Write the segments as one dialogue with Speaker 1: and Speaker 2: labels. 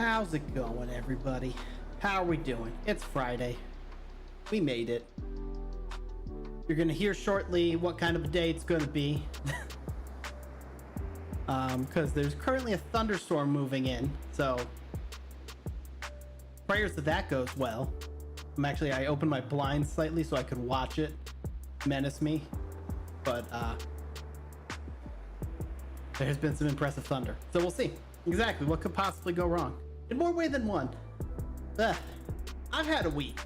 Speaker 1: How's it going, everybody? How are we doing? It's Friday. We made it. You're gonna hear shortly what kind of a day it's gonna be. Because there's currently a thunderstorm moving in, so prayers that goes well. I opened my blinds slightly so I could watch it menace me, but there has been some impressive thunder, so we'll see exactly what could possibly go wrong in more way than one. I've had a week.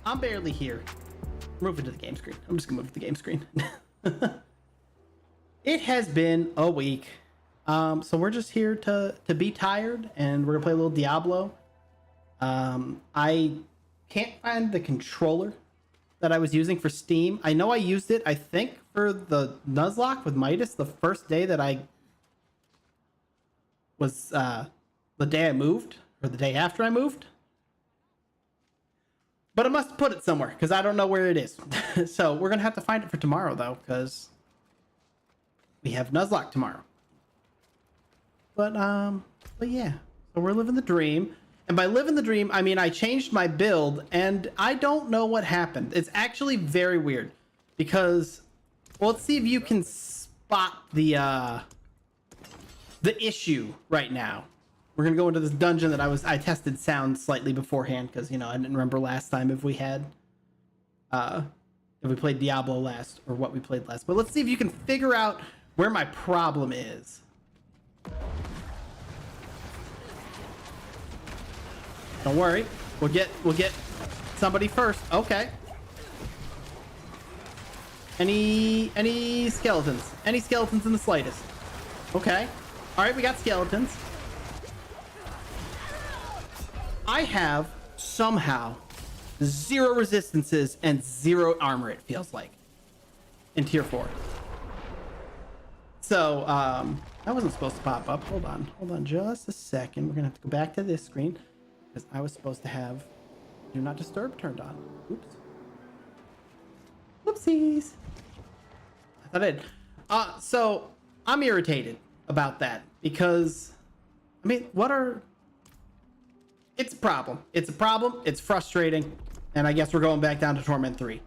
Speaker 1: I'm barely here. Move into the game screen. I'm just gonna move to the game screen. It has been a week. So we're just here to be tired, and we're gonna play a little Diablo. I can't find the controller that I was using for Steam. I know I used it, I think, for the Nuzlocke with Midas the first day that I was the day I moved, or the day after I moved. But I must put it somewhere because I don't know where it is. So we're gonna have to find it for tomorrow though, because we have Nuzlocke tomorrow. But yeah, so we're living the dream. And by living the dream, I mean I changed my build, and I don't know what happened. It's actually very weird because, well, let's see if you can spot the issue right now. We're gonna go into this dungeon that I tested sound slightly beforehand because, you know, I didn't remember last time if we played Diablo last, or what we played last. But let's see if you can figure out where my problem is. Don't worry, we'll get somebody first. Okay. Any skeletons? Any skeletons in the slightest? Okay. All right, we got skeletons. I have somehow 0 resistances and 0 armor, it feels like, in tier 4. So that wasn't supposed to pop up. Hold on just a second. We're gonna have to go back to this screen because I was supposed to have do not disturb turned on. Oops. Whoopsies. I thought I did. So I'm irritated about that because, I mean, it's a problem. It's a problem. It's frustrating. And I guess we're going back down to Torment 3.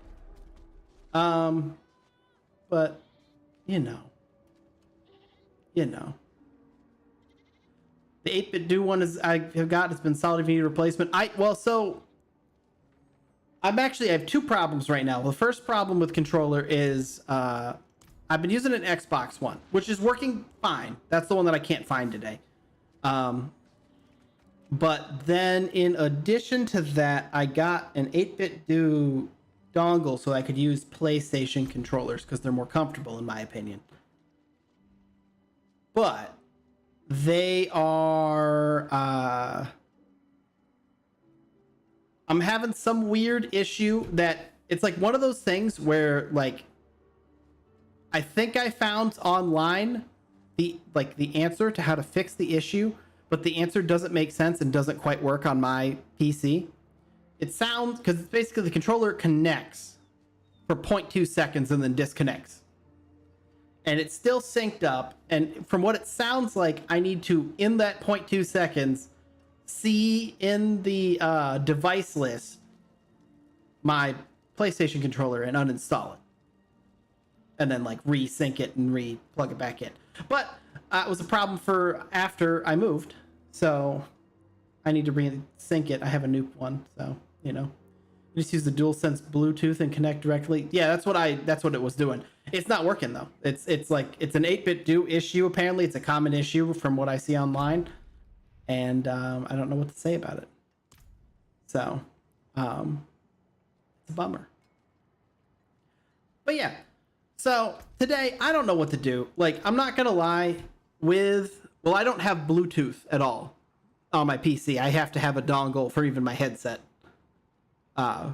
Speaker 1: But you know. The 8-bit do one is I have got, it's been solid if you need a replacement. I have 2 problems right now. The first problem with controller is I've been using an Xbox One, which is working fine. That's the one that I can't find today. But then in addition to that, I got an 8-bit do dongle so I could use PlayStation controllers because they're more comfortable in my opinion. But they are I'm having some weird issue that it's like one of those things where, like, I think I found online the answer to how to fix the issue, but the answer doesn't make sense and doesn't quite work on my PC. It sounds, because it's basically the controller connects for 0.2 seconds and then disconnects. And it's still synced up, and from what it sounds like, I need to, in that 0.2 seconds, see in the device list my PlayStation controller and uninstall it, and then like resync it and plug it back in. But it was a problem for after I moved, so I need to resync it. I have a new one, so you know, you just use the DualSense Bluetooth and connect directly. Yeah, that's what it was doing. It's not working though. It's like it's an 8-bit do issue. Apparently, it's a common issue from what I see online, and I don't know what to say about it. So, it's a bummer. But yeah, so today I don't know what to do. Like, I'm not gonna lie. I don't have Bluetooth at all on my PC. I have to have a dongle for even my headset. My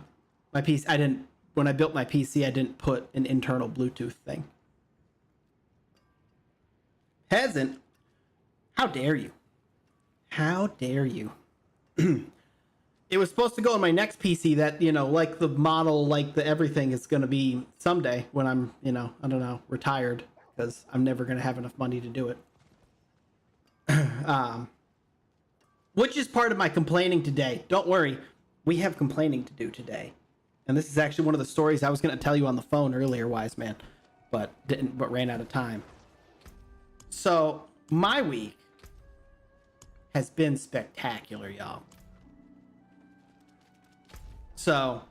Speaker 1: PC, when I built my PC, I didn't put an internal Bluetooth thing. Hasn't? How dare you? How dare you? It was supposed to go on my next PC that, you know, like the model, like the everything is going to be someday when I'm, you know, I don't know, retired, because I'm never going to have enough money to do it. which is part of my complaining today. Don't worry, we have complaining to do today. And this is actually one of the stories I was going to tell you on the phone earlier, Wise Man, but ran out of time. So my week has been spectacular, y'all. So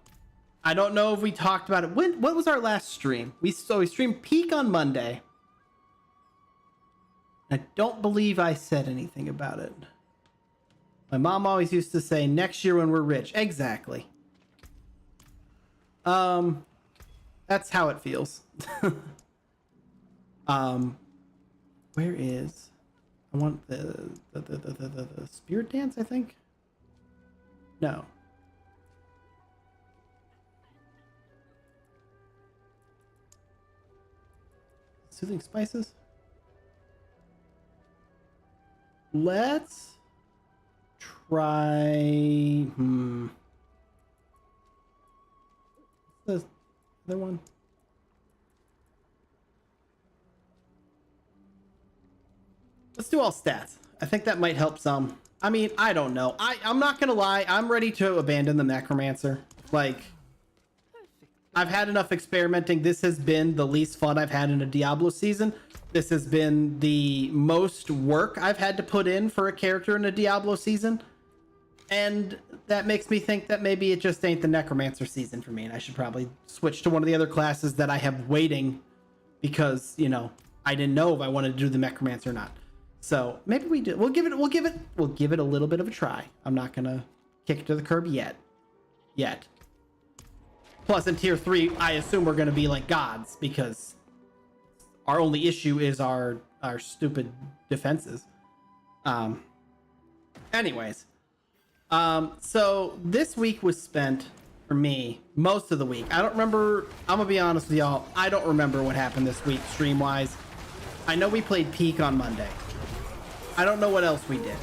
Speaker 1: I don't know if we talked about it. What was our last stream? We streamed Peak on Monday. I don't believe I said anything about it. My mom always used to say, next year when we're rich. Exactly. That's how it feels. Where is... I want the spirit dance, I think? No. Soothing spices? Let's try... The other one? Let's do all stats. I think that might help some. I mean, I don't know. I'm not gonna lie. I'm ready to abandon the necromancer. Like, I've had enough experimenting. This has been the least fun I've had in a Diablo season. This has been the most work I've had to put in for a character in a Diablo season. And that makes me think that maybe it just ain't the necromancer season for me, and I should probably switch to one of the other classes that I have waiting because, you know, I didn't know if I wanted to do the necromancer or not. So maybe we do. We'll give it a little bit of a try. I'm not gonna kick it to the curb yet. Plus in tier 3, I assume we're gonna be like gods because our only issue is our stupid defenses. Anyways. So this week was spent for me most of the week. I don't remember. I'm gonna be honest with y'all. I don't remember what happened this week stream wise. I know we played Peak on Monday. I don't know what else we did.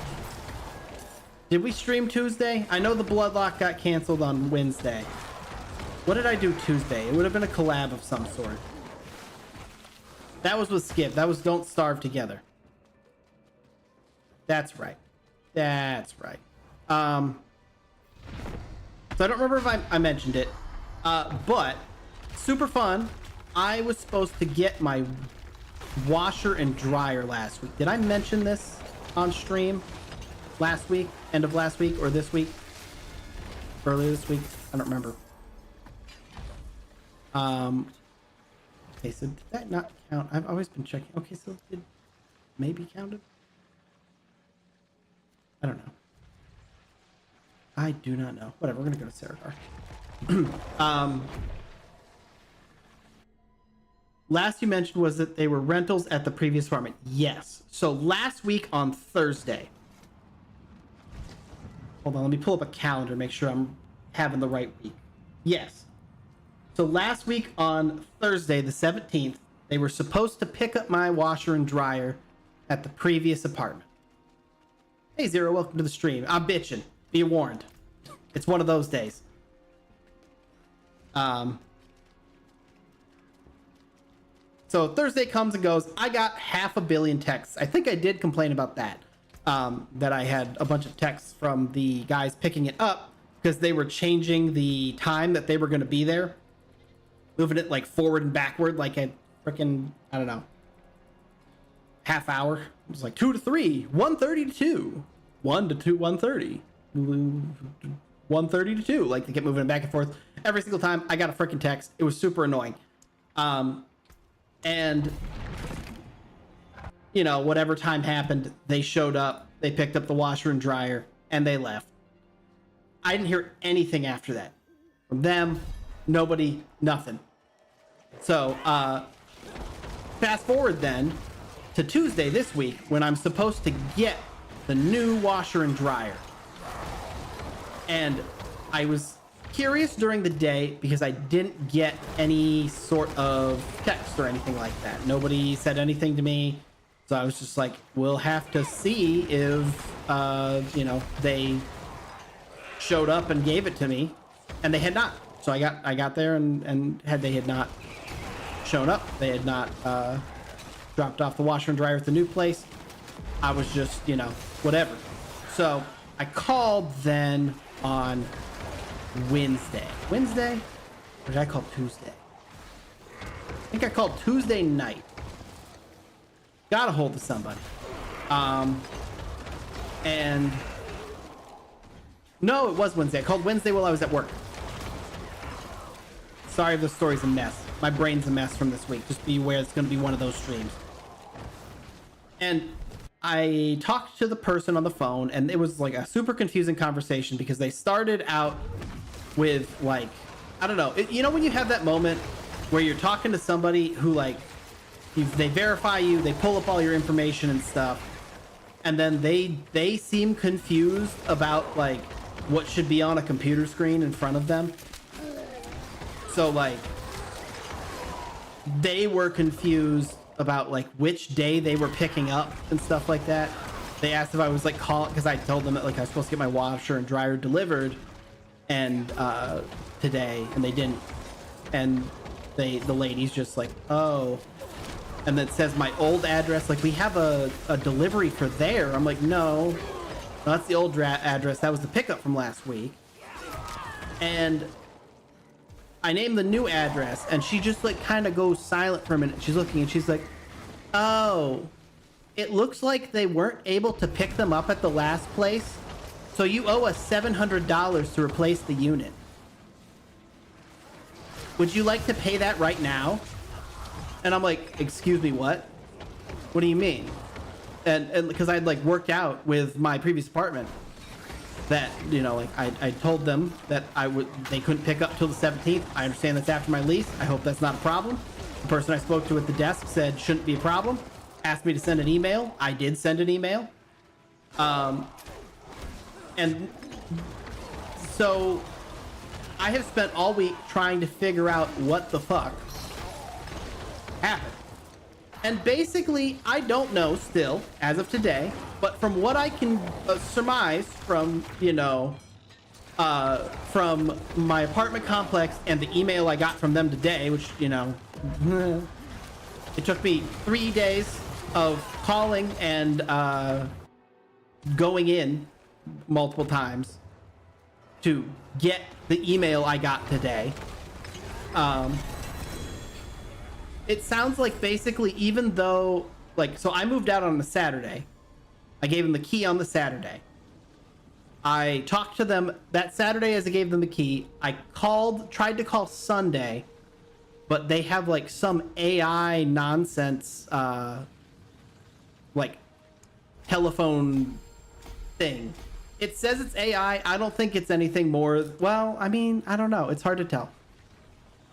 Speaker 1: Did we stream Tuesday? I know the Bloodlock got canceled on Wednesday. What did I do Tuesday? It would have been a collab of some sort. That was with Skip. That was Don't Starve Together. That's right. That's right. So I don't remember if I mentioned it, but super fun. I was supposed to get my washer and dryer last week. Did I mention this on stream last week, end of last week, or this week? Earlier this week? I don't remember. Okay, so did that not count? I've always been checking. Okay, so it maybe counted? I don't know. I do not know. Whatever, we're gonna go to Saratar. Last you mentioned was that they were rentals at the previous apartment. Yes. So last week on Thursday. Hold on, let me pull up a calendar, make sure I'm having the right week. Yes. So last week on Thursday, the 17th, they were supposed to pick up my washer and dryer at the previous apartment. Hey Zero, welcome to the stream. I'm bitching. Be warned. It's one of those days. So Thursday comes and goes. I got 500 million texts. I think I did complain about that. That I had a bunch of texts from the guys picking it up because they were changing the time that they were going to be there. Moving it like forward and backward like a freaking, I don't know, half hour. It was like 2 to 3, 1:30 to 2, 1 to 2, 1:30. 1:30 to 2, like they kept moving it back and forth every single time. I got a freaking text. It was super annoying. And you know, whatever time happened, they showed up, they picked up the washer and dryer, and they left. I didn't hear anything after that from them. Nobody, nothing. So fast forward then to Tuesday this week when I'm supposed to get the new washer and dryer. And I was curious during the day because I didn't get any sort of text or anything like that. Nobody said anything to me. So I was just like, we'll have to see if, you know, they showed up and gave it to me, and they had not. So I got there and they had not shown up. They had not dropped off the washer and dryer at the new place. I was just, you know, whatever. So I called then on Wednesday. Wednesday? Or did I call Tuesday? I think I called Tuesday night. Got a hold of somebody. And no, it was Wednesday. I called Wednesday while I was at work. Sorry if the story's a mess. My brain's a mess from this week. Just be aware it's going to be one of those streams. And I talked to the person on the phone, and it was like a super confusing conversation because they started out with like, I don't know. You know when you have that moment where you're talking to somebody who like, they verify you, they pull up all your information and stuff, and then they seem confused about like what should be on a computer screen in front of them. So like they were confused about like which day they were picking up and stuff like that. They asked if I was like calling because I told them that like I was supposed to get my washer and dryer delivered and today, and they didn't. And the lady's just like, oh, and then it says my old address, like we have a delivery for there. I'm like, no, that's the old address. That was the pickup from last week. And I named the new address, and she just like kind of goes silent for a minute. She's looking and she's like, oh, it looks like they weren't able to pick them up at the last place, so you owe us $700 to replace the unit. Would you like to pay that right now? And I'm like, excuse me, what? What do you mean? And because I'd like worked out with my previous apartment that, you know, like I told them that they couldn't pick up till the 17th. I understand that's after my lease. I hope that's not a problem. The person I spoke to at the desk said shouldn't be a problem. Asked me to send an email. I did send an email. And so I have spent all week trying to figure out what the fuck happened. And basically, I don't know still, as of today, but from what I can surmise from, you know, from my apartment complex and the email I got from them today, which, you know, it took me 3 days of calling and going in multiple times to get the email I got today. It sounds like basically, even though, like, so I moved out on a Saturday. I gave them the key on the Saturday. I talked to them that Saturday as I gave them the key. I tried to call Sunday, but they have like some AI nonsense, like telephone thing. It says it's AI. I don't think it's anything more. Well, I mean, I don't know. It's hard to tell.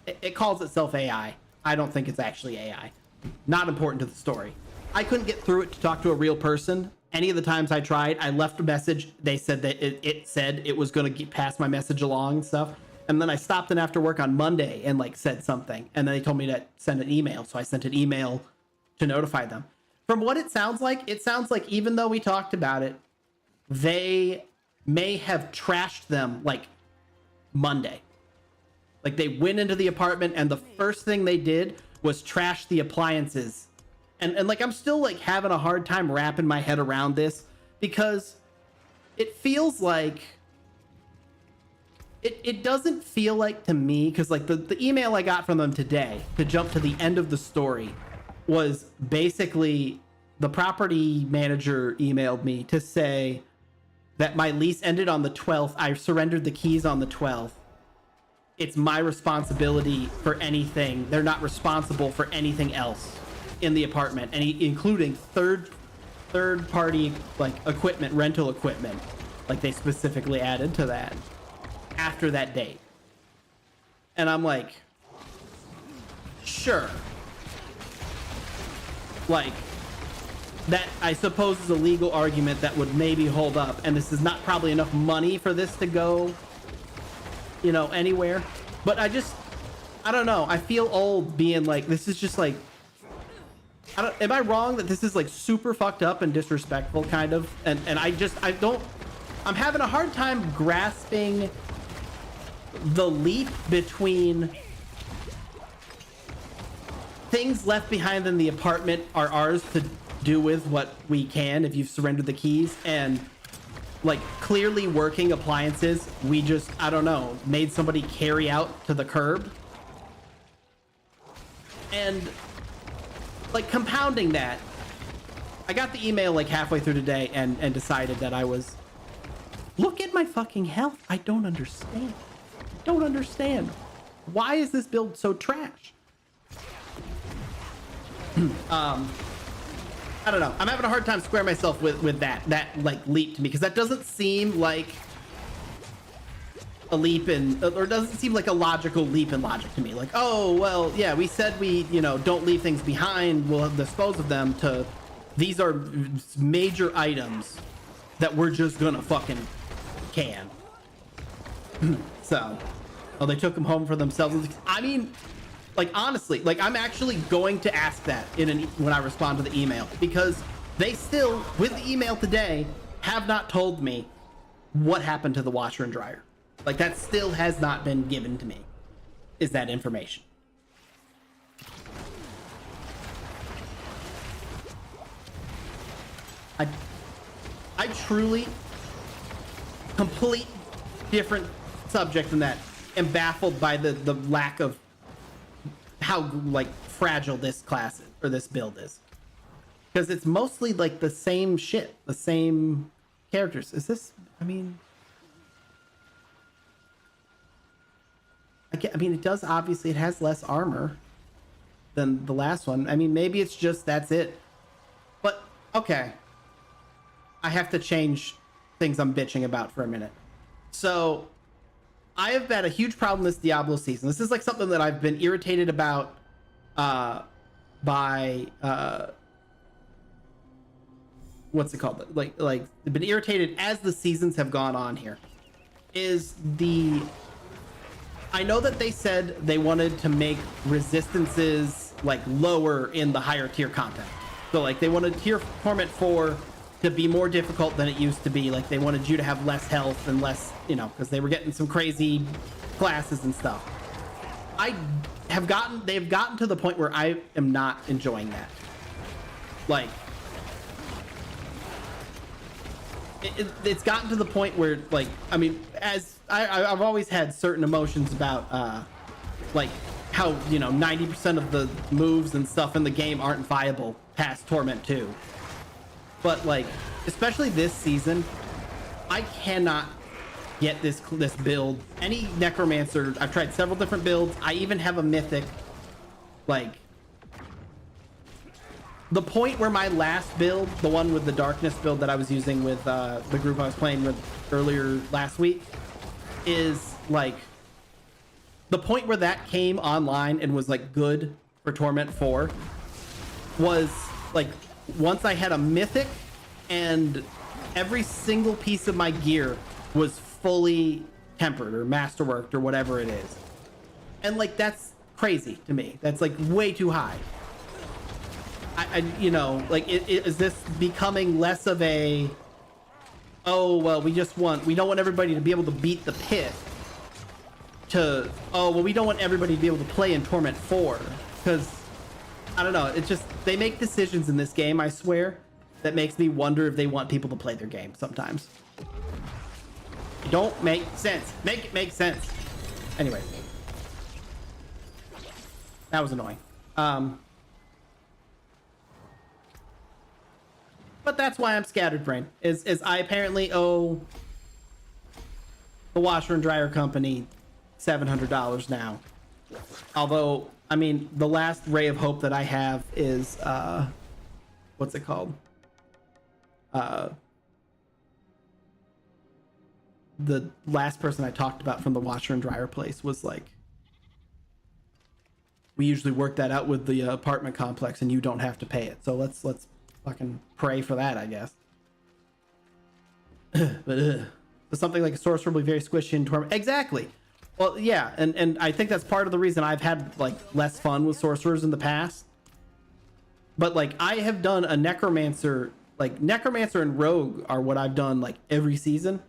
Speaker 1: It calls itself AI. I don't think it's actually AI. Not important to the story. I couldn't get through it to talk to a real person. Any of the times I tried, I left a message. They said that it said it was going to pass my message along and stuff. And then I stopped in after work on Monday and like said something. And then they told me to send an email. So I sent an email to notify them. From what it sounds like even though we talked about it, they may have trashed them like Monday. Like they went into the apartment and the first thing they did was trash the appliances. And like I'm still like having a hard time wrapping my head around this because it feels like it doesn't feel like to me, because like the email I got from them today, to jump to the end of the story, was basically the property manager emailed me to say that my lease ended on the 12th. I surrendered the keys on the 12th. It's my responsibility for anything. They're not responsible for anything else in the apartment, and including third party like equipment, rental equipment, like they specifically added to that after that date. And I'm like, sure, like that I suppose is a legal argument that would maybe hold up, and this is not probably enough money for this to go, you know, anywhere. But I don't know, I feel old being like, this is just like, am I wrong that this is like super fucked up and disrespectful kind of, and I'm having a hard time grasping the leap between things left behind in the apartment are ours to do with what we can if you've surrendered the keys, and like clearly working appliances we just, I don't know, made somebody carry out to the curb. And like compounding that, I got the email like halfway through today and decided that I was, look at my fucking health. I don't understand. I don't understand. Why is this build so trash? I don't know. I'm having a hard time squaring myself with that like leap to me, because that doesn't seem like a leap in, or doesn't seem like a logical leap in logic to me. Like, oh, well, yeah, we said we, you know, don't leave things behind, we'll dispose of them, to these are major items that we're just gonna fucking can. So, oh, they took them home for themselves. I mean, like, honestly, like, I'm actually going to ask that when I respond to the email, because they still, with the email today, have not told me what happened to the washer and dryer. Like, that still has not been given to me, is that information. I truly, complete different subject than that, am baffled by the lack of how like fragile this class is, or this build is, because it's mostly like the same shit, the same characters. Is this, I mean, I mean, it does, obviously it has less armor than the last one. I mean, maybe it's just that's it, but okay, I have to change things I'm bitching about for a minute. So I have had a huge problem this Diablo season. This is like something that I've been irritated about by what's it called? Like been irritated as the seasons have gone on here. Is the, I know that they said they wanted to make resistances like lower in the higher tier content. So like they wanted tier Torment 4 to be more difficult than it used to be. Like they wanted you to have less health and less, you know, because they were getting some crazy classes and stuff. They've gotten to the point where I am not enjoying that. Like, it's gotten to the point where, like, I mean, as I've always had certain emotions about, like, how, you know, 90% of the moves and stuff in the game aren't viable past Torment 2. But like, especially this season, I cannot get this build. Any necromancer, I've tried several different builds. I even have a mythic. Like, the point where my last build, the one with the darkness build that I was using with the group I was playing with earlier last week, is like, the point where that came online and was like good for Torment 4 was like, once I had a mythic and every single piece of my gear was fully tempered or masterworked or whatever it is. And like, that's crazy to me. That's like way too high. I you know, like, is this becoming less of a, oh, well, we don't want everybody to be able to beat the pit, to, oh, well, we don't want everybody to be able to play in Torment 4, because I don't know, it's just, they make decisions in this game, I swear, that makes me wonder if they want people to play their game sometimes. It don't make sense. Make it make sense. Anyway. That was annoying. But that's why I'm scattered brain, is I apparently owe the washer and dryer company $700 now. Although, I mean, the last ray of hope that I have is, what's it called? The last person I talked about from the washer and dryer place was like, we usually work that out with the apartment complex and you don't have to pay it. So let's fucking pray for that, I guess. But something like a sorcerer will be very squishy and torment. Exactly. Well, yeah, and I think that's part of the reason I've had like less fun with sorcerers in the past. But like, I have done a necromancer, like necromancer and rogue are what I've done like every season,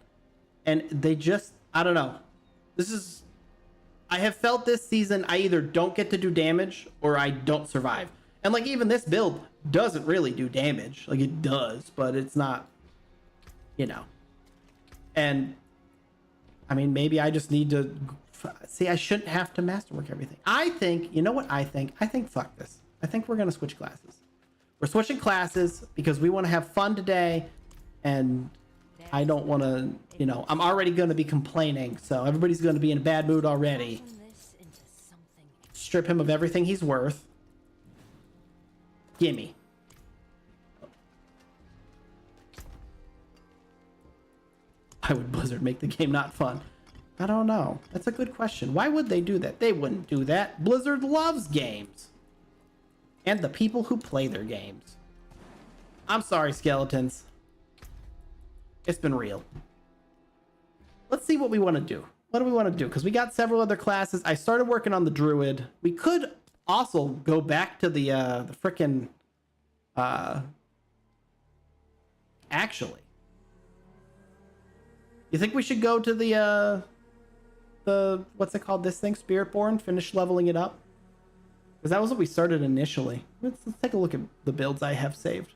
Speaker 1: and they just, I don't know. I have felt this season I either don't get to do damage or I don't survive. And like, even this build doesn't really do damage. Like, it does, but it's not, you know.
Speaker 2: And I mean, maybe I just need to see. I shouldn't have to masterwork everything. I think, you know what I think? I think fuck this. I think we're gonna switch classes. We're switching classes because we want to have fun today, and I don't want to, you know, I'm already going to be complaining, so everybody's going to be in a bad mood already. Strip him of everything he's worth. Gimme. Why would Blizzard make the game not fun? I don't know. That's a good question. Why would they do that? They wouldn't do that. Blizzard loves games. And the people who play their games. I'm sorry, skeletons. It's been real. Let's see what we want to do. What do we want to do? Because we got several other classes. I started working on the druid. We could also go back to the frickin' actually. You think we should go to the what's it called? This thing, Spiritborn, finish leveling it up? Because that was what we started initially. Let's take a look at the builds I have saved.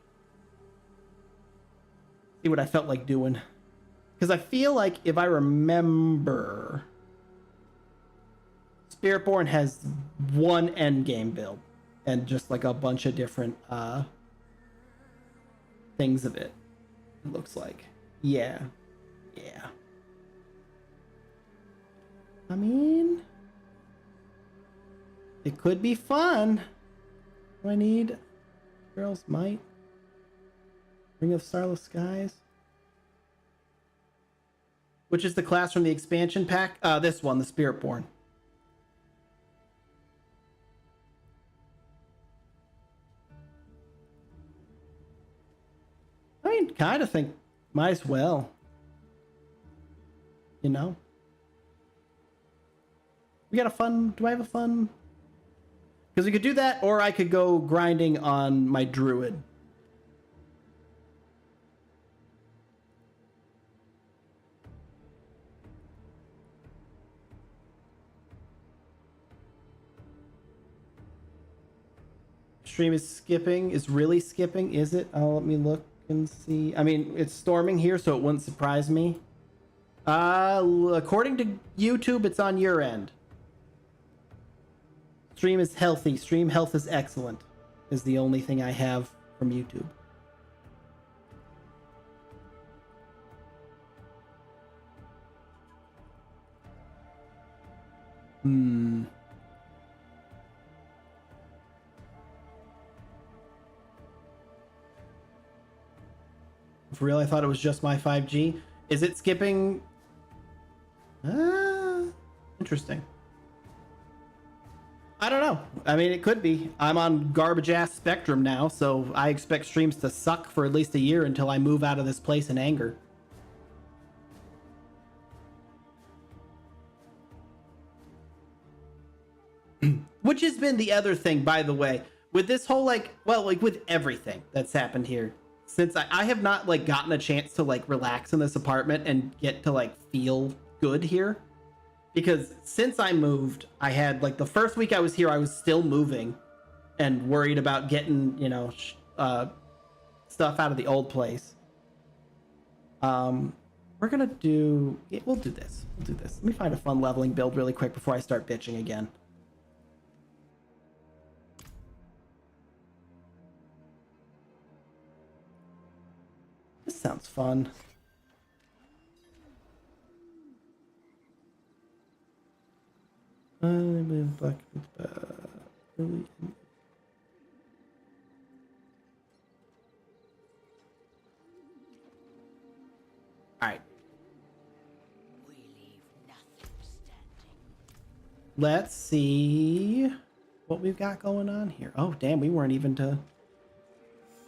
Speaker 2: See what I felt like doing. Because I feel like if I remember, Spiritborn has one end game build and just like a bunch of different things of it. It looks like. Yeah. Yeah. I mean, it could be fun. Do I need Girl's Might? Ring of Starless Skies? Which is the class from the expansion pack? This one, the Spiritborn. I mean, kind of think might as well. You know? We got a fun... Do I have a fun... Because we could do that, or I could go grinding on my druid. Stream is skipping. Is really skipping, is it? Oh, let me look and see. I mean, it's storming here, so it wouldn't surprise me. According to YouTube, it's on your end. Stream is healthy. Stream health is excellent. Is the only thing I have from YouTube. For real, I thought it was just my 5G. Is it skipping? Interesting. I don't know. I mean, it could be. I'm on garbage ass Spectrum now, so I expect streams to suck for at least a year until I move out of this place in anger. Which has been the other thing, by the way, with this whole like with everything that's happened here. Since I have not like gotten a chance to like relax in this apartment and get to like feel good here. Because since I moved, I had like the first week I was here, I was still moving and worried about getting, you know, stuff out of the old place. We're gonna do, we'll do this. We'll do this. Let me find a fun leveling build really quick before I start bitching again. This sounds fun. Alright. Let's see what we've got going on here. Oh, damn, we weren't even to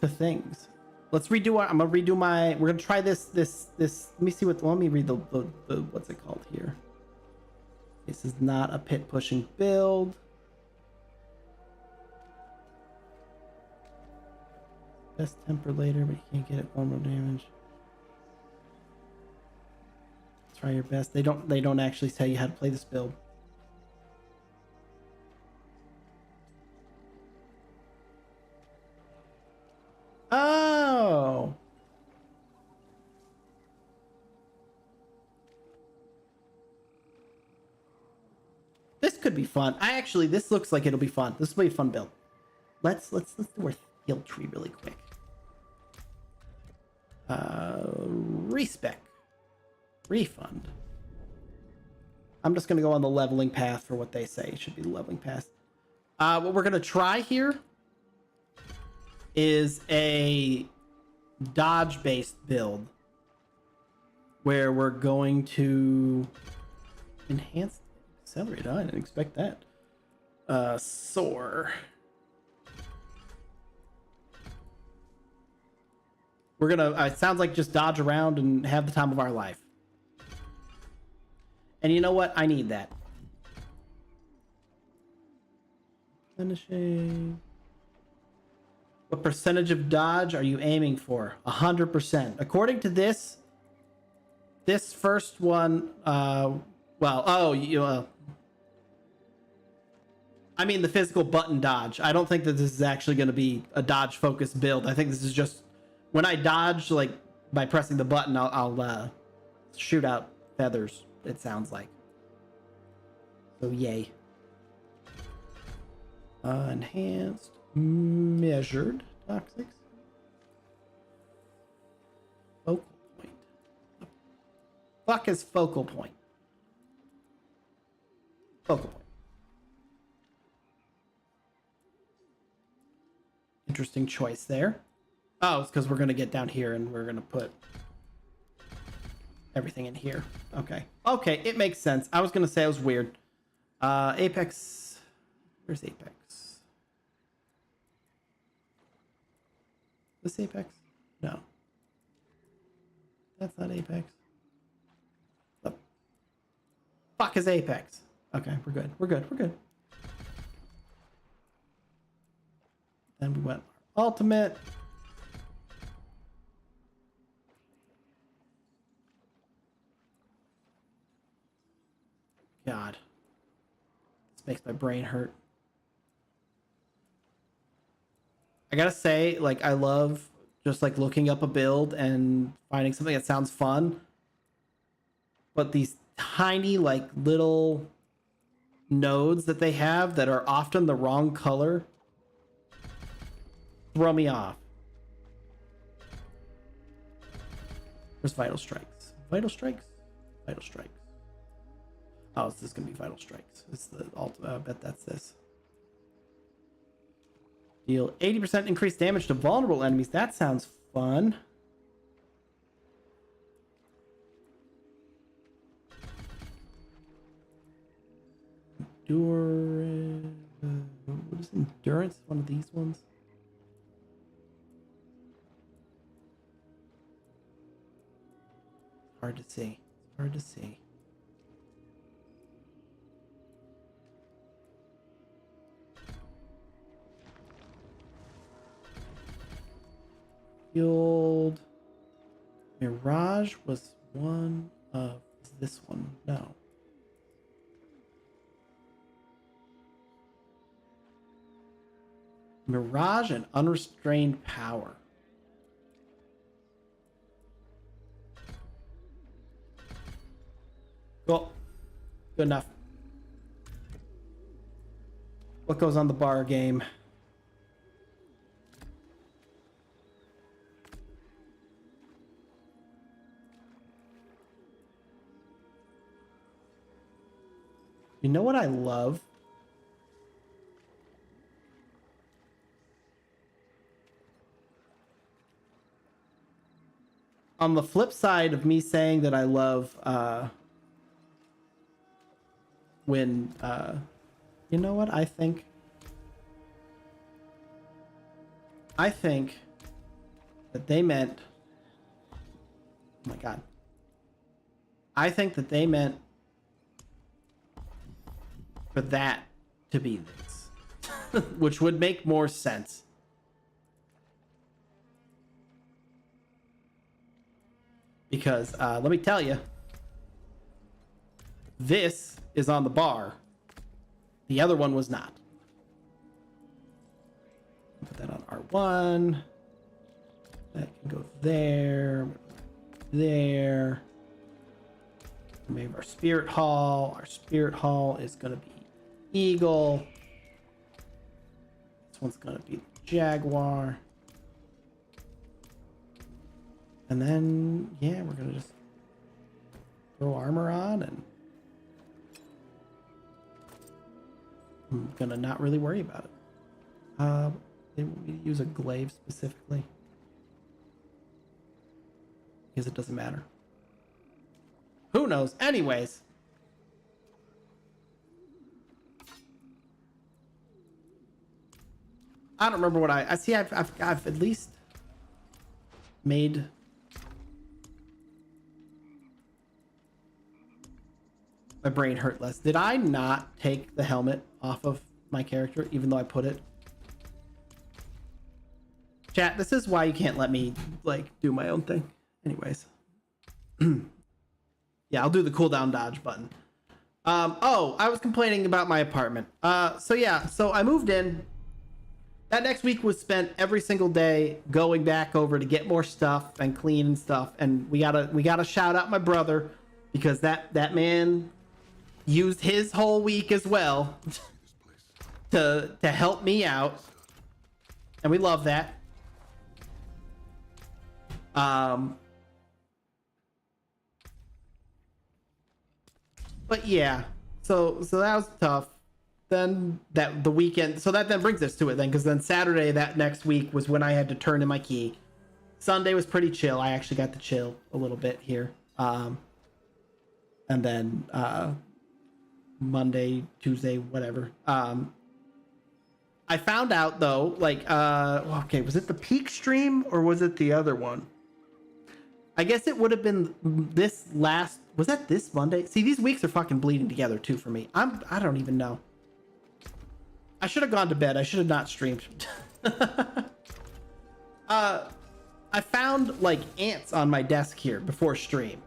Speaker 2: things. Let's redo our, I'm gonna redo my, we're gonna try this, let me see what, let me read the what's it called here. This is not a pit pushing build. Best temper later, but you can't get it vulnerable damage. Try your best. They don't actually tell you how to play this build. Oh.
Speaker 1: This could be fun. This looks like it'll be fun. This will be a fun build. Let's do our skill tree really quick. Respec. Refund. I'm just going to go on the leveling path for what they say. It should be the leveling path. What we're going to try here is a dodge-based build where we're going to enhance accelerate. I didn't expect that. Soar. We're going to, it sounds like just dodge around and have the time of our life. And you know what? I need that. Finishing. What percentage of dodge are you aiming for? 100%. According to this first one, I mean the physical button dodge. I don't think that this is actually going to be a dodge focused build. I think this is just when I dodge, like by pressing the button, I'll shoot out feathers. It sounds like. So yay. Enhanced, measured toxics. Focal point. Fuck is focal point. Focal point. Interesting choice there. Oh, it's because we're gonna get down here and we're gonna put everything in here. Okay. Okay, it makes sense. I was gonna say it was weird. Apex. Where's Apex? This Apex? No. That's not Apex. The fuck is Apex? Okay, we're good. We're good. We're good. Then we went ultimate. God. This makes my brain hurt. I gotta say, like, I love just like looking up a build and finding something that sounds fun. But these tiny, like, little nodes that they have that are often the wrong color throw me off. Where's Vital Strikes? Vital Strikes? Vital Strikes. Oh, this is gonna be Vital Strikes. It's the ultimate. I bet that's this. Deal 80% increased damage to vulnerable enemies. That sounds fun. What is endurance? One of these ones. Hard to see. It's hard to see. Field Mirage was one of this one. No. Mirage and Unrestrained Power. Cool. Good enough. What goes on the bar game? You know what I love? On the flip side of me saying that I love when you know what I think that they meant, oh my god, I think that they meant for that to be this which would make more sense. Because let me tell you, this is on the bar. The other one was not. Put that on R1. That can go there. There. We have our Spirit Hall. Our Spirit Hall is going to be eagle. This one's gonna be the jaguar. And then, yeah, we're gonna just throw armor on, and I'm gonna not really worry about it. They want me to use a glaive specifically because it doesn't matter. Who knows? Anyways. I don't remember what I see. I've at least made my brain hurt less. Did I not take the helmet off of my character, even though I put it? Chat, this is why you can't let me like do my own thing. Anyways. Yeah, I'll do the cooldown dodge button. Oh, I was complaining about my apartment. So yeah, so I moved in. That next week was spent every single day going back over to get more stuff and clean and stuff. And we gotta shout out my brother, because that man used his whole week as well to help me out. And we love that. But yeah, so that was tough. Then the weekend, so that then brings us to it then, because then Saturday that next week was when I had to turn in my key. Sunday was pretty chill. I actually got to chill a little bit here. And then Monday, Tuesday, whatever. I found out though, like, okay, was it the peak stream or was it the other one? I guess it would have been this last, was that this Monday? See, these weeks are fucking bleeding together too for me. I don't even know. I should have gone to bed. I should have not streamed. I found like ants on my desk here before stream.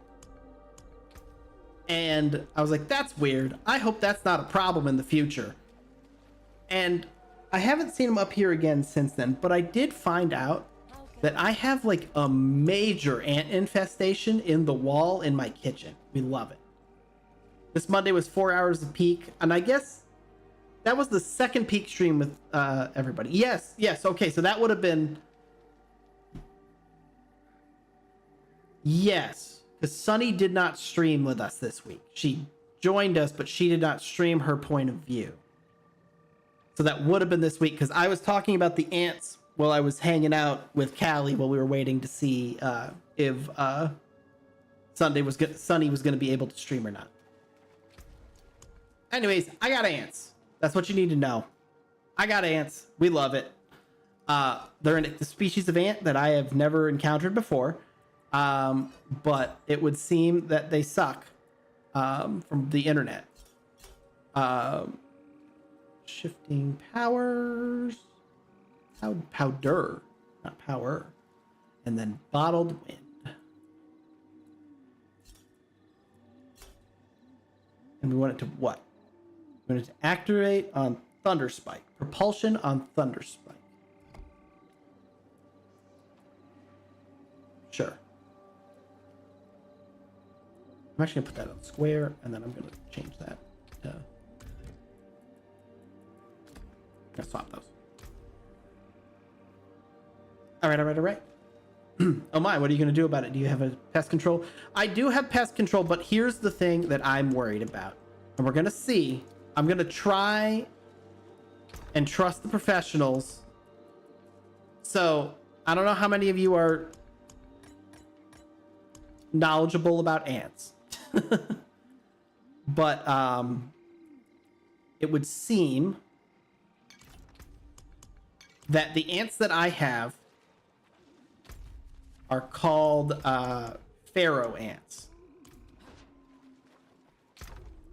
Speaker 1: And I was like, that's weird. I hope that's not a problem in the future. And I haven't seen them up here again since then, but I did find out that I have like a major ant infestation in the wall in my kitchen. We love it. This Monday was 4 hours of peak, and I guess that was the second peak stream with everybody. Yes. Okay, so that would have been, yes, because Sunny did not stream with us this week. She joined us, but she did not stream her point of view. So that would have been this week, because I was talking about the ants while I was hanging out with Callie while we were waiting to see if Sunny was going to be able to stream or not. Anyways, I got ants. That's what you need to know. I got ants. We love it. They're the species of ant that I have never encountered before. But it would seem that they suck from the internet. Shifting powers. Powder, not power. And then bottled wind. And we want it to what? We want it to activate on Thunder Spike. Propulsion on Thunder Spike. Sure. I'm actually gonna put that on square, and then I'm gonna change that to, I'm gonna swap those. All right. Oh my, what are you gonna do about it? Do you have a pest control? I do have pest control, but here's the thing that I'm worried about. And we're gonna see. I'm gonna try and trust the professionals. So I don't know how many of you are knowledgeable about ants. But it would seem that the ants that I have are called pharaoh ants.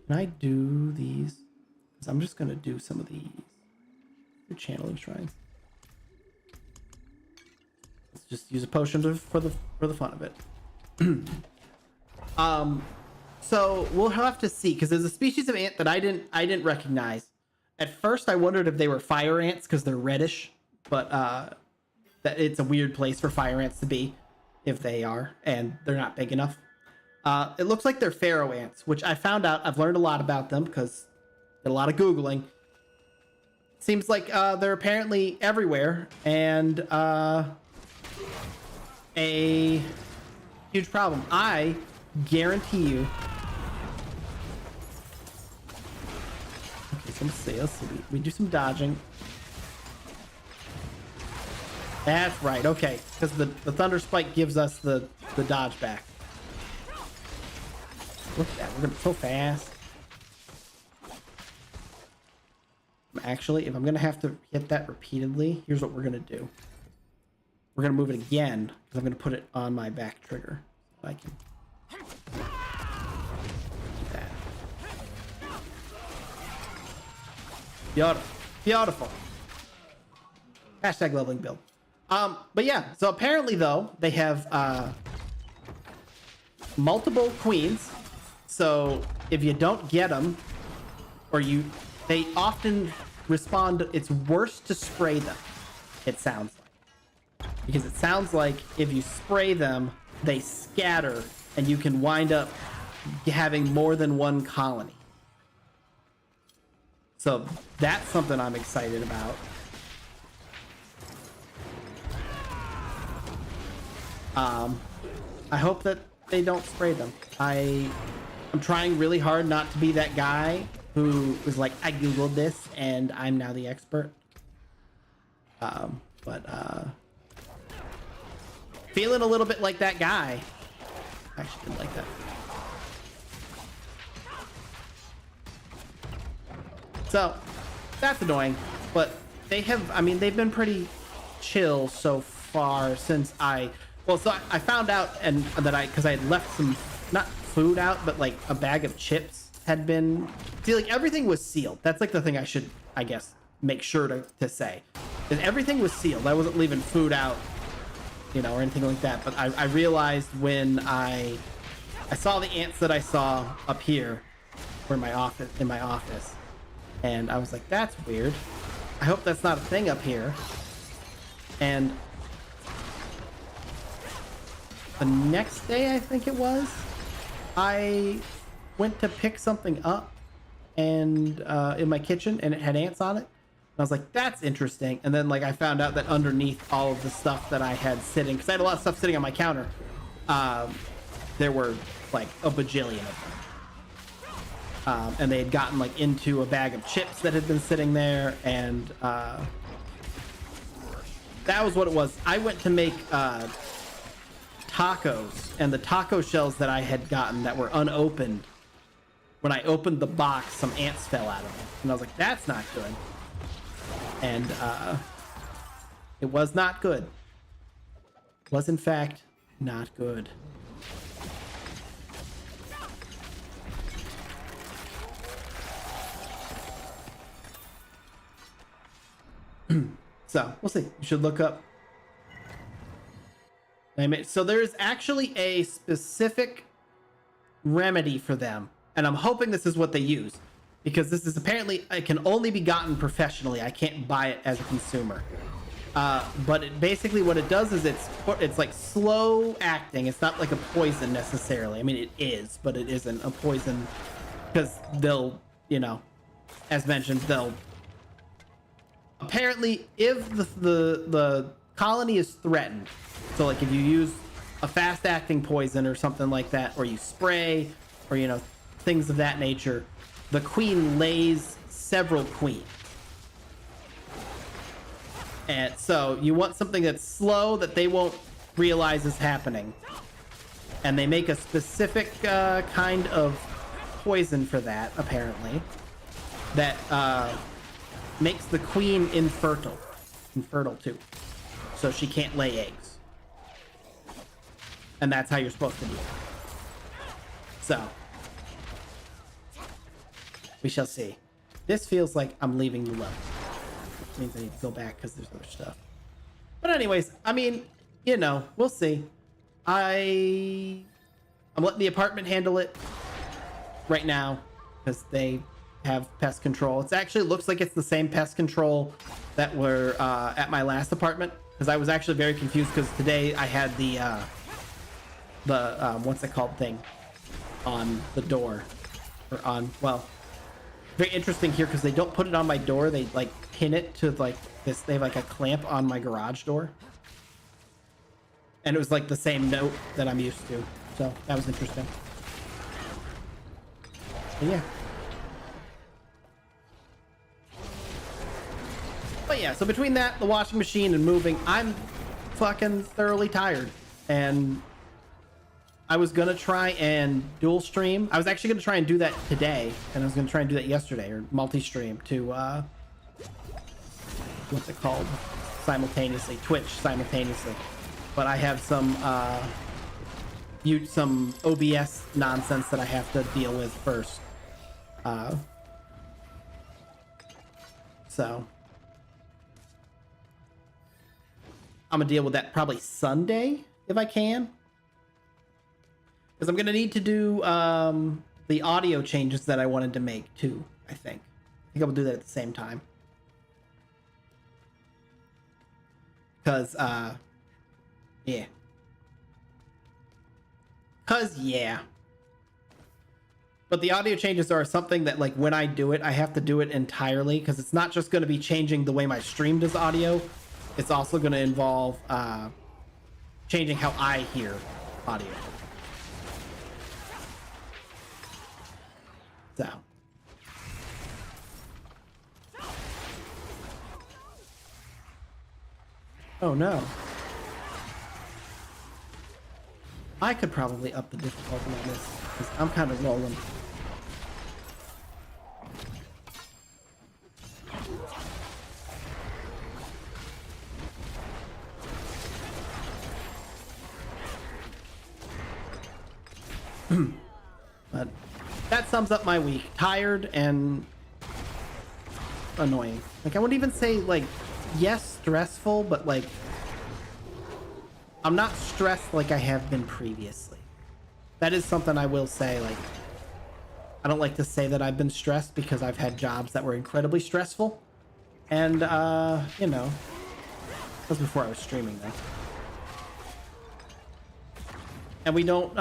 Speaker 1: Can I do these? Because I'm just gonna do some of these. Your channeling shrines. Let's just use a potion for the fun of it. So we'll have to see, because there's a species of ant that I didn't recognize. At first I wondered if they were fire ants because they're reddish, but that it's a weird place for fire ants to be if they are, and they're not big enough. It looks like they're pharaoh ants, which I found out. I've learned a lot about them because Did a lot of Googling. Seems like they're apparently everywhere, and a huge problem. I guarantee you. Okay, so let's see. We do some dodging. That's right. Okay, because the thunder spike gives us the dodge back. Look at that. We're gonna be so fast. Actually, if I'm gonna have to hit that repeatedly, here's what we're gonna do. We're gonna move it again because I'm gonna put it on my back trigger. So I can do that. Beautiful. Beautiful. Hashtag leveling build. But yeah, so apparently though, they have multiple queens. So if you don't get them, or they often respond, it's worse to spray them, it sounds like. Because it sounds like if you spray them, they scatter and you can wind up having more than one colony. So that's something I'm excited about. I hope that they don't spray them. I'm trying really hard not to be that guy who was like, I googled this and I'm now the expert. Feeling a little bit like that guy. I actually didn't like that. So that's annoying, but they've been pretty chill so far since I found out because I had left some, not food out, but like a bag of chips had been, like everything was sealed. That's like the thing I should, I guess, make sure to say. Is everything was sealed. I wasn't leaving food out, or anything like that. But I realized when I saw the ants that I saw up here, in my office, and I was like, that's weird. I hope that's not a thing up here. And the next day, I think it was, I went to pick something up and in my kitchen, and it had ants on it. And I was like, that's interesting. And then I found out that underneath all of the stuff that I had sitting, because I had a lot of stuff sitting on my counter, there were like a bajillion of them. And they had gotten into a bag of chips that had been sitting there, and that was what it was. I went to make tacos, and the taco shells that I had gotten that were unopened, when I opened the box, some ants fell out of it, and I was like, that's not good. And it was not good. It was in fact not good. So we'll see. You should look up. So there is actually a specific remedy for them, and I'm hoping this is what they use, because this is apparently, it can only be gotten professionally. I can't buy it as a consumer. But basically what it does is it's like slow acting. It's not like a poison necessarily. I mean, it is, but it isn't a poison, because they'll, as mentioned, they'll apparently, if the colony is threatened, so if you use a fast acting poison or something like that, or you spray, or things of that nature, the queen lays several queens. And so you want something that's slow, that they won't realize is happening, and they make a specific kind of poison for that, apparently, that makes the queen infertile too, so she can't lay eggs. And that's how you're supposed to do it. So we shall see. This feels like I'm leaving the level, which means I need to go back because there's other stuff. But anyways, I mean, we'll see. I'm letting the apartment handle it right now because they have pest control. It actually looks like it's the same pest control that were at my last apartment, because I was actually very confused, because today I had the what's it called thing on the door, or on, well, very interesting here because they don't put it on my door. They like pin it to like this. They have like a clamp on my garage door. And it was like the same note that I'm used to. So that was interesting. But yeah. But yeah, so between that, the washing machine, and moving, I'm fucking thoroughly tired. And I was gonna try and dual stream. I was actually gonna try and do that today, and I was gonna try and do that yesterday, or multi-stream to what's it called? Simultaneously, Twitch simultaneously. But I have some OBS nonsense that I have to deal with first. So I'm gonna deal with that probably Sunday if I can, because I'm gonna need to do the audio changes that I wanted to make too. I think I will do that at the same time, because yeah, but the audio changes are something that, like, when I do it, I have to do it entirely, because it's not just going to be changing the way my stream does audio. It's also going to involve changing how I hear audio. So. Oh no. I could probably up the difficulty on this, because I'm kind of rolling. But that sums up my week. Tired and annoying. Like, I wouldn't even say, like, yes, stressful, but, like, I'm not stressed like I have been previously. That is something I will say. Like, I don't like to say that I've been stressed, because I've had jobs that were incredibly stressful. And, you know, that was before I was streaming, though. And we don't,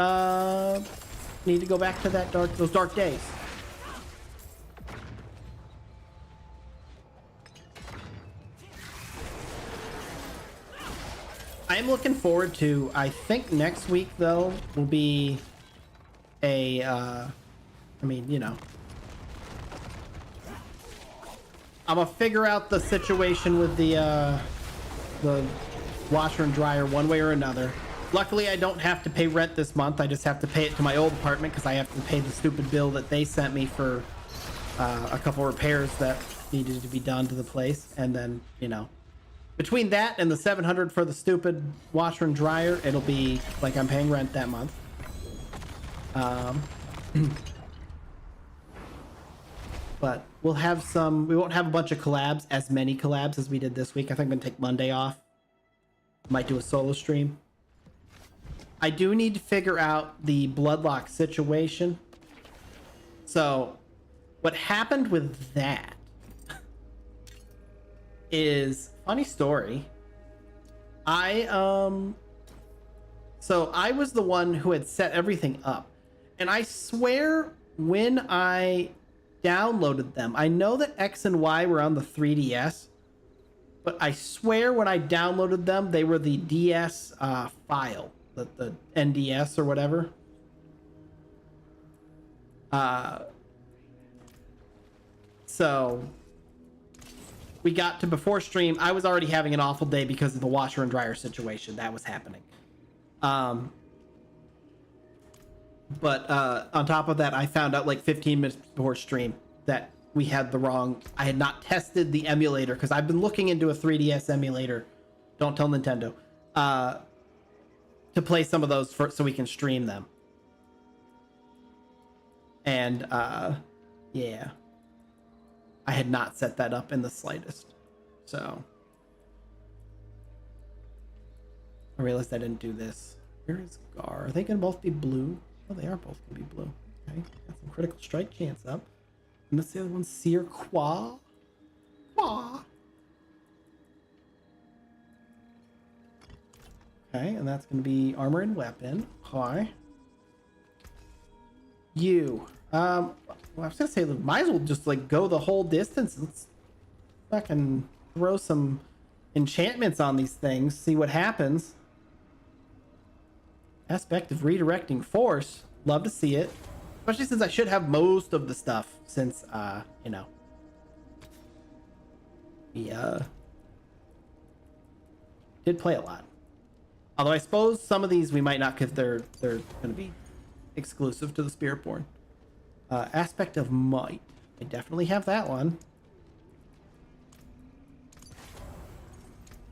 Speaker 1: need to go back to those dark days. I am looking forward to, I think next week though will be a I mean, you know, I'm gonna figure out the situation with the washer and dryer one way or another. Luckily, I don't have to pay rent this month. I just have to pay it to my old apartment, because I have to pay the stupid bill that they sent me for a couple repairs that needed to be done to the place. And then, you know, between that and the $700 for the stupid washer and dryer, it'll be like I'm paying rent that month. But we'll have we won't have a bunch of collabs, as many collabs as we did this week. I think I'm gonna take Monday off. Might do a solo stream. I do need to figure out the bloodlock situation. So what happened with that is, funny story. So I was the one who had set everything up, and I swear when I downloaded them, I know that X and Y were on the 3DS, but I swear when I downloaded them, they were the DS file, the NDS or whatever. So we got to before stream. I was already having an awful day because of the washer and dryer situation that was happening. But on top of that, I found out like 15 minutes before stream that we had I had not tested the emulator, because I've been looking into a 3DS emulator. Don't tell Nintendo. To play some of those so we can stream them. And yeah, I had not set that up in the slightest. So I realized I didn't do this. Where is Gar? Are they gonna both be blue? Oh, they are both gonna be blue. Okay, got some critical strike chance up. And that's the other one, Seer Qua. Qua. Okay, and that's gonna be armor and weapon. Hi. You. Well, I was gonna say, might as well just like go the whole distance. Let's fucking throw some enchantments on these things, see what happens. Aspect of redirecting force. Love to see it. Especially since I should have most of the stuff since, you know. We, did play a lot. Although I suppose some of these we might not because they're going to be exclusive to the Spiritborn. Aspect of might. I definitely have that one.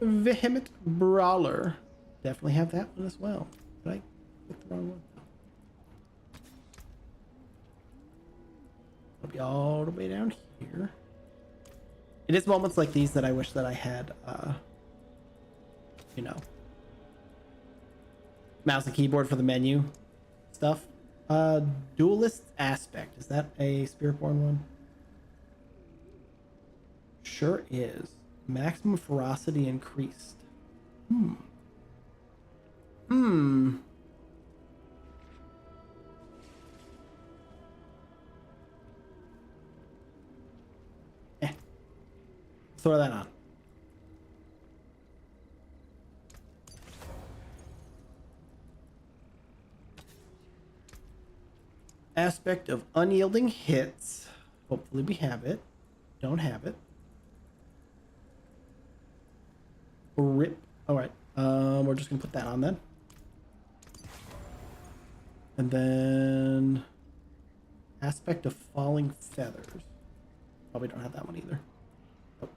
Speaker 1: Vehement Brawler. Definitely have that one as well. Did I click the wrong one? It'll be all the way down here. It is moments like these that I wish that I had, you know, mouse and keyboard for the menu stuff. Duelist Aspect. Is that a Spiritborn one? Sure is. Maximum ferocity increased. Throw that on. Aspect of unyielding hits. Hopefully we have it. Don't have it. Rip. All right. We're just gonna put that on then. And then aspect of falling feathers. Probably don't have that one either. Nope.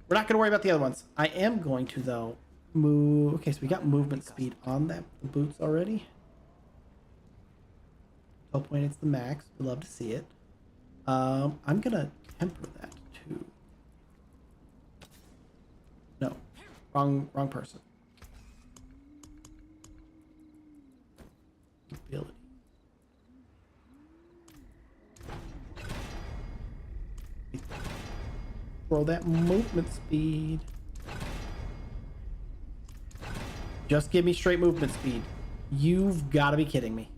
Speaker 1: We're not gonna worry about the other ones. I am going to though move. Okay, so we got movement speed on that the boots already. Oh, point it's the max. We love to see it. I'm gonna temper that to. No, wrong person. Ability. Throw that movement speed. Just give me straight movement speed. You've got to be kidding me.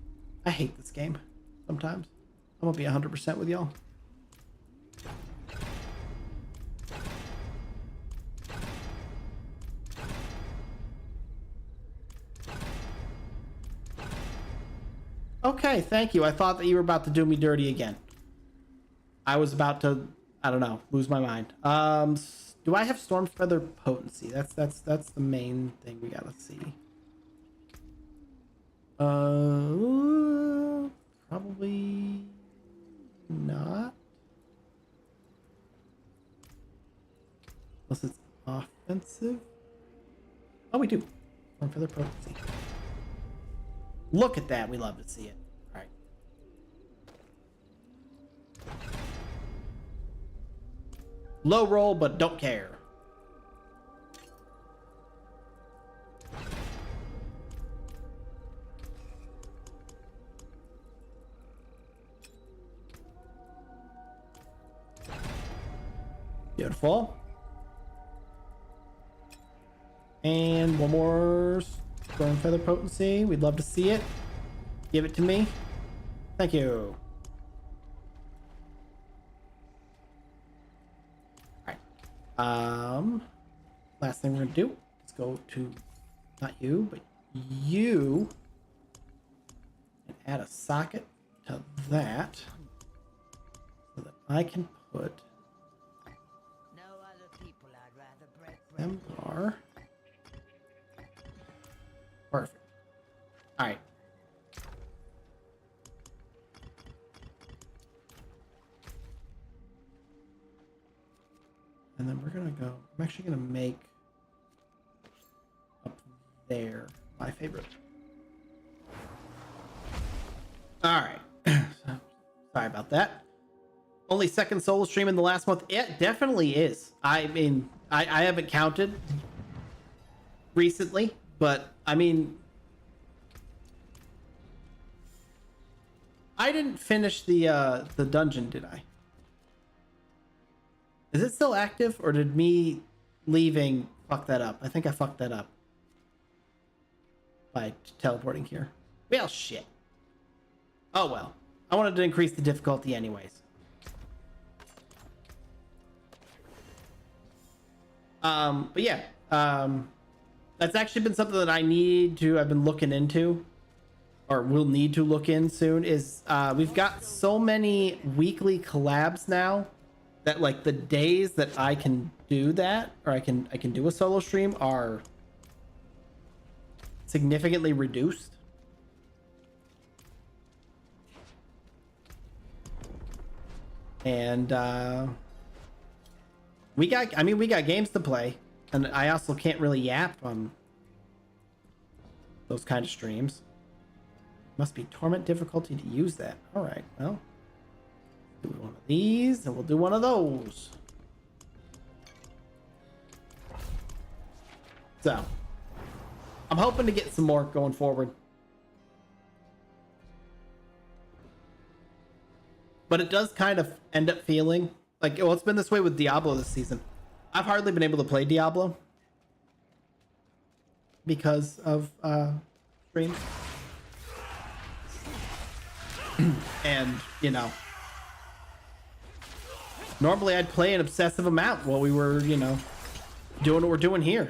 Speaker 1: I hate this game sometimes. I'm gonna be 100% with y'all. Okay, thank you. I thought that you were about to do me dirty again. I was about to, I don't know, lose my mind. Do I have Storm Feather potency? That's the main thing we gotta see. Probably not. Unless it's offensive. Oh, we do. Storm Feather potency. Look at that. We love to see it. All right. Low roll, but don't care. Beautiful. And one more Storm Feather potency. We'd love to see it. Give it to me. Thank you. Alright. Last thing we're gonna do is go to not you, but you, and add a socket to that so that I can put MR. Perfect. All right. And then we're gonna go. I'm actually gonna make up there my favorite. All right. Sorry about that. Only second solo stream in the last month. It definitely is. I mean, I haven't counted recently, but I mean, I didn't finish the dungeon, did I? Is it still active, or did me leaving fuck that up? I think I fucked that up by teleporting here. Well, shit. Oh well. I wanted to increase the difficulty anyways. But yeah, that's actually been something that I've been looking into, or will need to look in soon, is we've got so many weekly collabs now that like the days that I can do that, or I can do a solo stream, are significantly reduced. And we got games to play, and I also can't really yap on those kind of streams. Must be torment difficulty to use that. All right, well, do one of these, and we'll do one of those. So, I'm hoping to get some more going forward. But it does kind of end up feeling like, well, it's been this way with Diablo this season. I've hardly been able to play Diablo because of streams. And, you know, normally I'd play an obsessive amount while we were, you know, doing what we're doing here.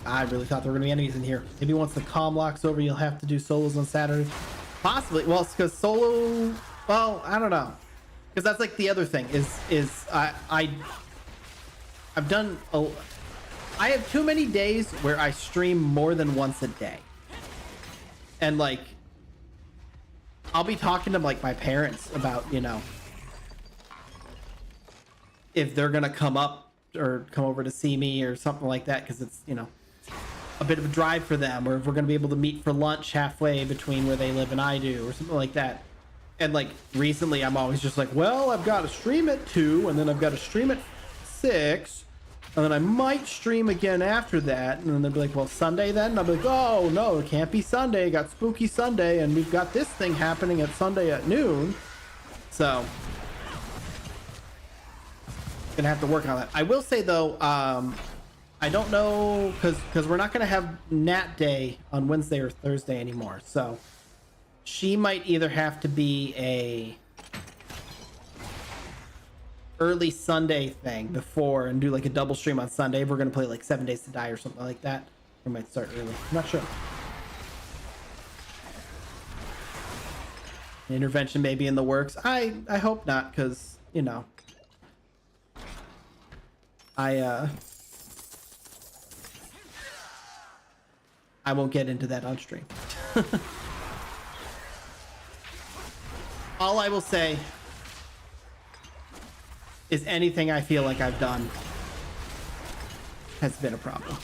Speaker 1: I really thought there were gonna be enemies in here. Maybe once the comm lock's over, you'll have to do solos on Saturday. Possibly. Well, it's because solo. Well, I don't know. Because that's like the other thing is I've done. I have too many days where I stream more than once a day, and like I'll be talking to like my parents about, you know, if they're gonna come up or come over to see me or something like that, because it's, you know, a bit of a drive for them, or if we're going to be able to meet for lunch halfway between where they live and I do, or something like that. And like recently I'm always just like, well, I've got to stream at 2, and then I've got to stream at 6, and then I might stream again after that. And then they'll be like, well, Sunday then? And I'll be like, oh no, it can't be Sunday. I got Spooky Sunday, and we've got this thing happening at Sunday at noon. So gonna have to work on that. I will say though, I don't know, because we're not gonna have Nat Day on Wednesday or Thursday anymore, so she might either have to be a early Sunday thing before and do like a double stream on Sunday. We're gonna play like 7 Days to Die or something like that. We might start early. I'm not sure. An intervention may be in the works. I hope not, because, you know, I won't get into that on stream. All I will say is anything I feel like I've done has been a problem.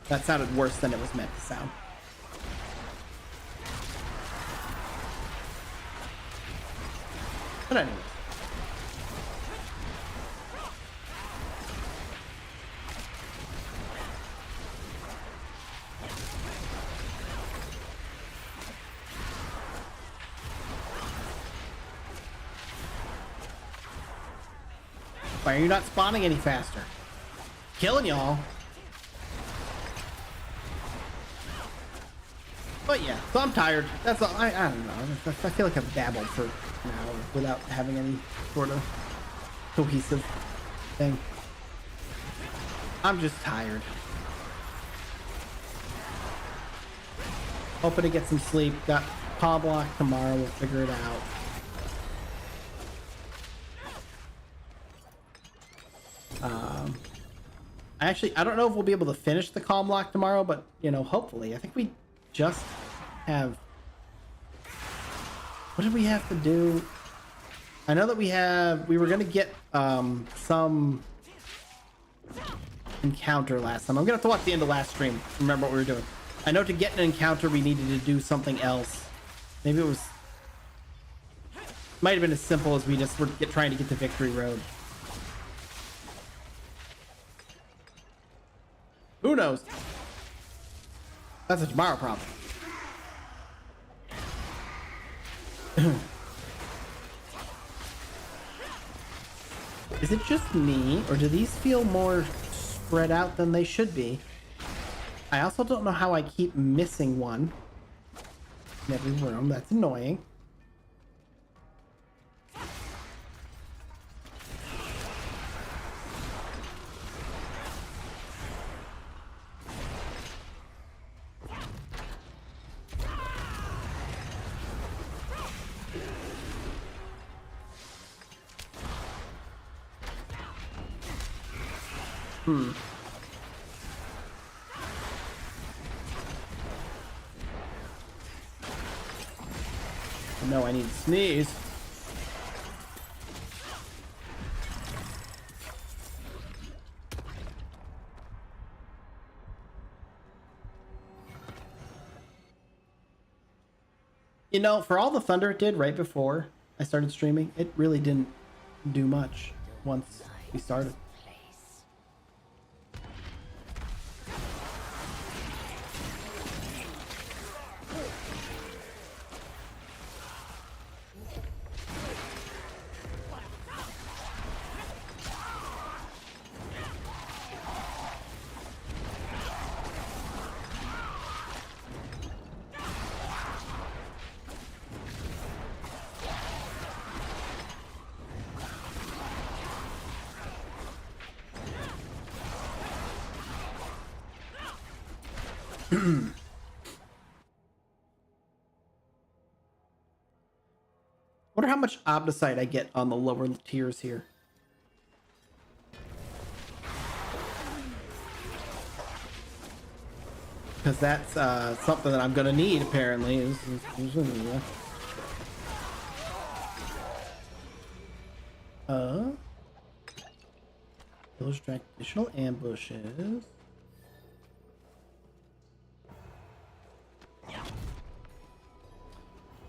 Speaker 1: That sounded worse than it was meant to sound. But anyways. Why are you not spawning any faster? Killing y'all. But yeah, so I'm tired. That's all. I don't know. I feel like I've dabbled for an hour without having any sort of cohesive thing. I'm just tired. Hoping to get some sleep. Got paw block tomorrow. We'll figure it out. I don't know if we'll be able to finish the calm lock tomorrow, but, you know, hopefully. I think we just have... What did we have to do? I know that we were going to get some encounter last time. I'm going to have to watch the end of last stream. Remember what we were doing. I know to get an encounter we needed to do something else. Maybe it was... Might have been as simple as we just were trying to get to Victory Road. Who knows? That's a tomorrow problem. Is it just me, or do these feel more spread out than they should be? I also don't know how I keep missing one in every room. That's annoying. No, I need to sneeze. You know, for all the thunder it did right before I started streaming, it really didn't do much once we started. Wonder how much Omnicite I get on the lower tiers here. Because that's something that I'm gonna need apparently. Those track additional ambushes.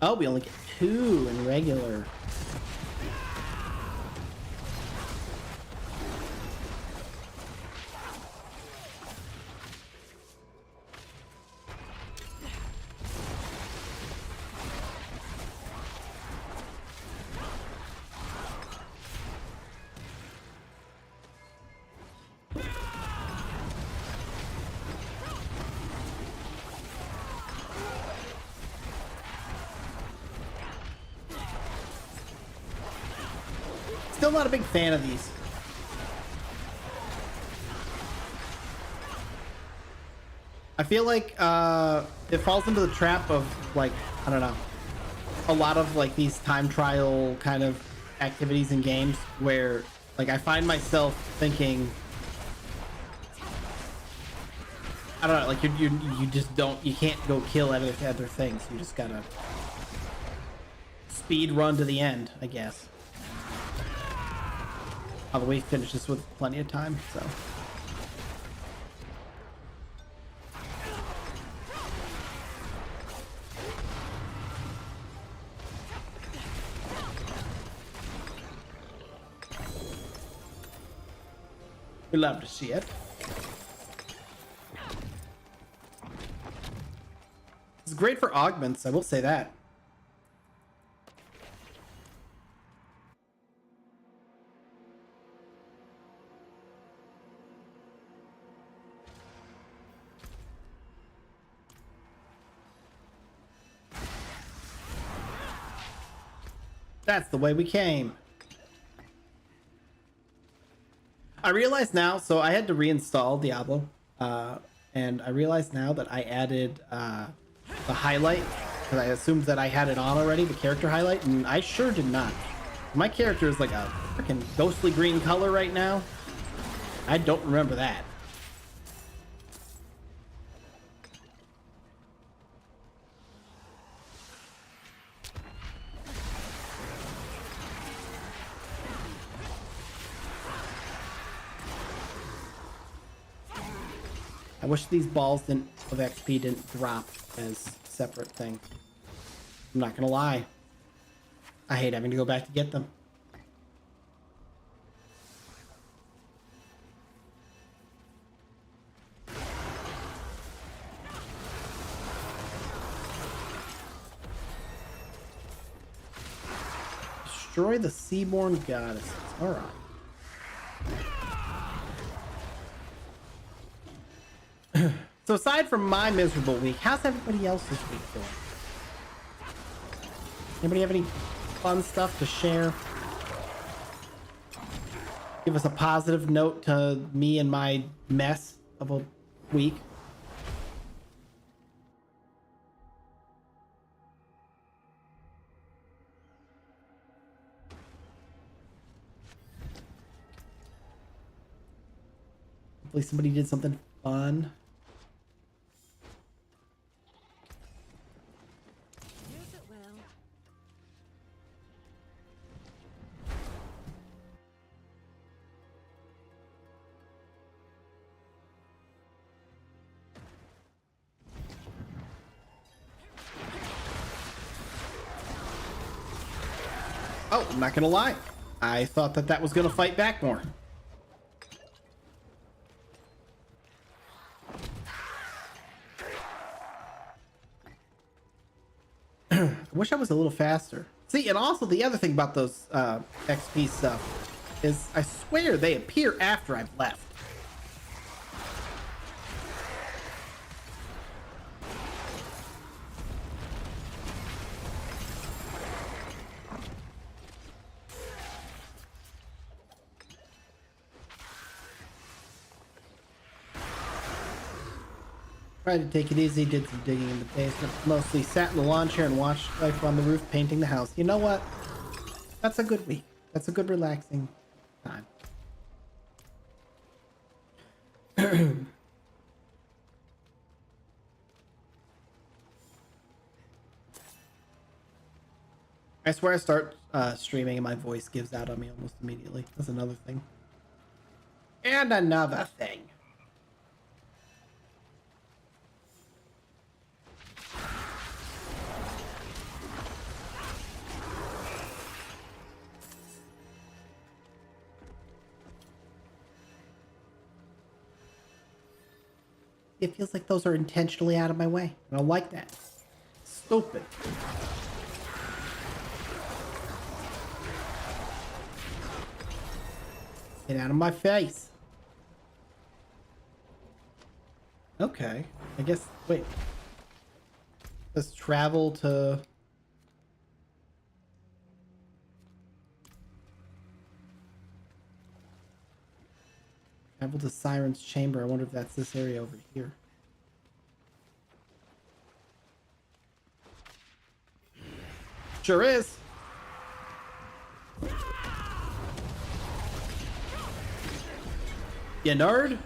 Speaker 1: Oh, we only get 2 in regular. Still not a big fan of these. I feel like it falls into the trap of, like, I don't know, a lot of like these time trial kind of activities in games where like I find myself thinking, I don't know, like you just don't, you can't go kill other things. You just gotta speed run to the end, I guess. Although we finish this with plenty of time, so. We love to see it. It's great for augments, I will say that. That's the way we came. I realize now, so I had to reinstall Diablo, and I realize now that I added the highlight, because I assumed that I had it on already, the character highlight, and I sure did not. My character is like a freaking ghostly green color right now. I don't remember that. I wish these balls of XP didn't drop as separate things. I'm not gonna lie. I hate having to go back to get them. Destroy the Seaborn Goddesses. Alright. So aside from my miserable week, how's everybody else's week going? Anybody have any fun stuff to share? Give us a positive note to me and my mess of a week. Hopefully somebody did something fun. Oh, I'm not gonna lie. I thought that that was gonna fight back more. I wish I was a little faster. See, and also the other thing about those XP stuff is I swear they appear after I've left. Tried to take it easy, did some digging in the basement, mostly sat in the lawn chair and watched life on the roof painting the house. You know what? That's a good week. That's a good relaxing time. I swear I start streaming and my voice gives out on me almost immediately. That's another thing. And another thing. It feels like those are intentionally out of my way. I don't like that. Stupid. Get out of my face. Okay. I guess, wait. Let's travel to... Travel to Siren's Chamber. I wonder if that's this area over here. Sure is. You nerd?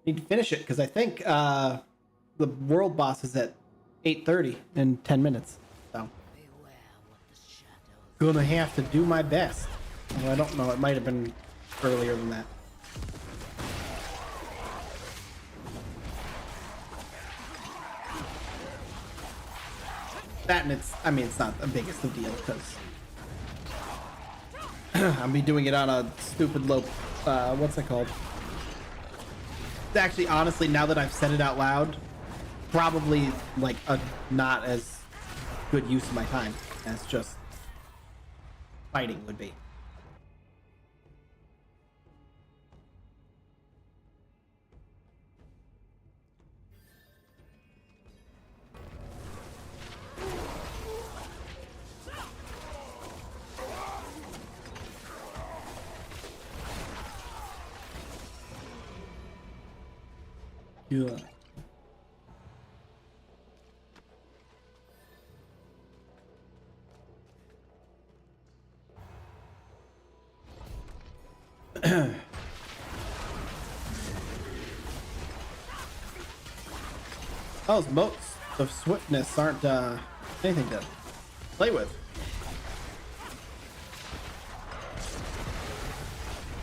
Speaker 1: Need to finish it because I think the world boss is at 8:30 in 10 minutes. So gonna have to do my best. Well, I don't know. It might have been earlier than that. That and it's, I mean, it's not the biggest of deal because I'll be doing it on a stupid low, what's it called? Actually, honestly, now that I've said it out loud, probably like a not as good use of my time as just fighting would be. Yeah. Those motes of swiftness aren't anything to play with.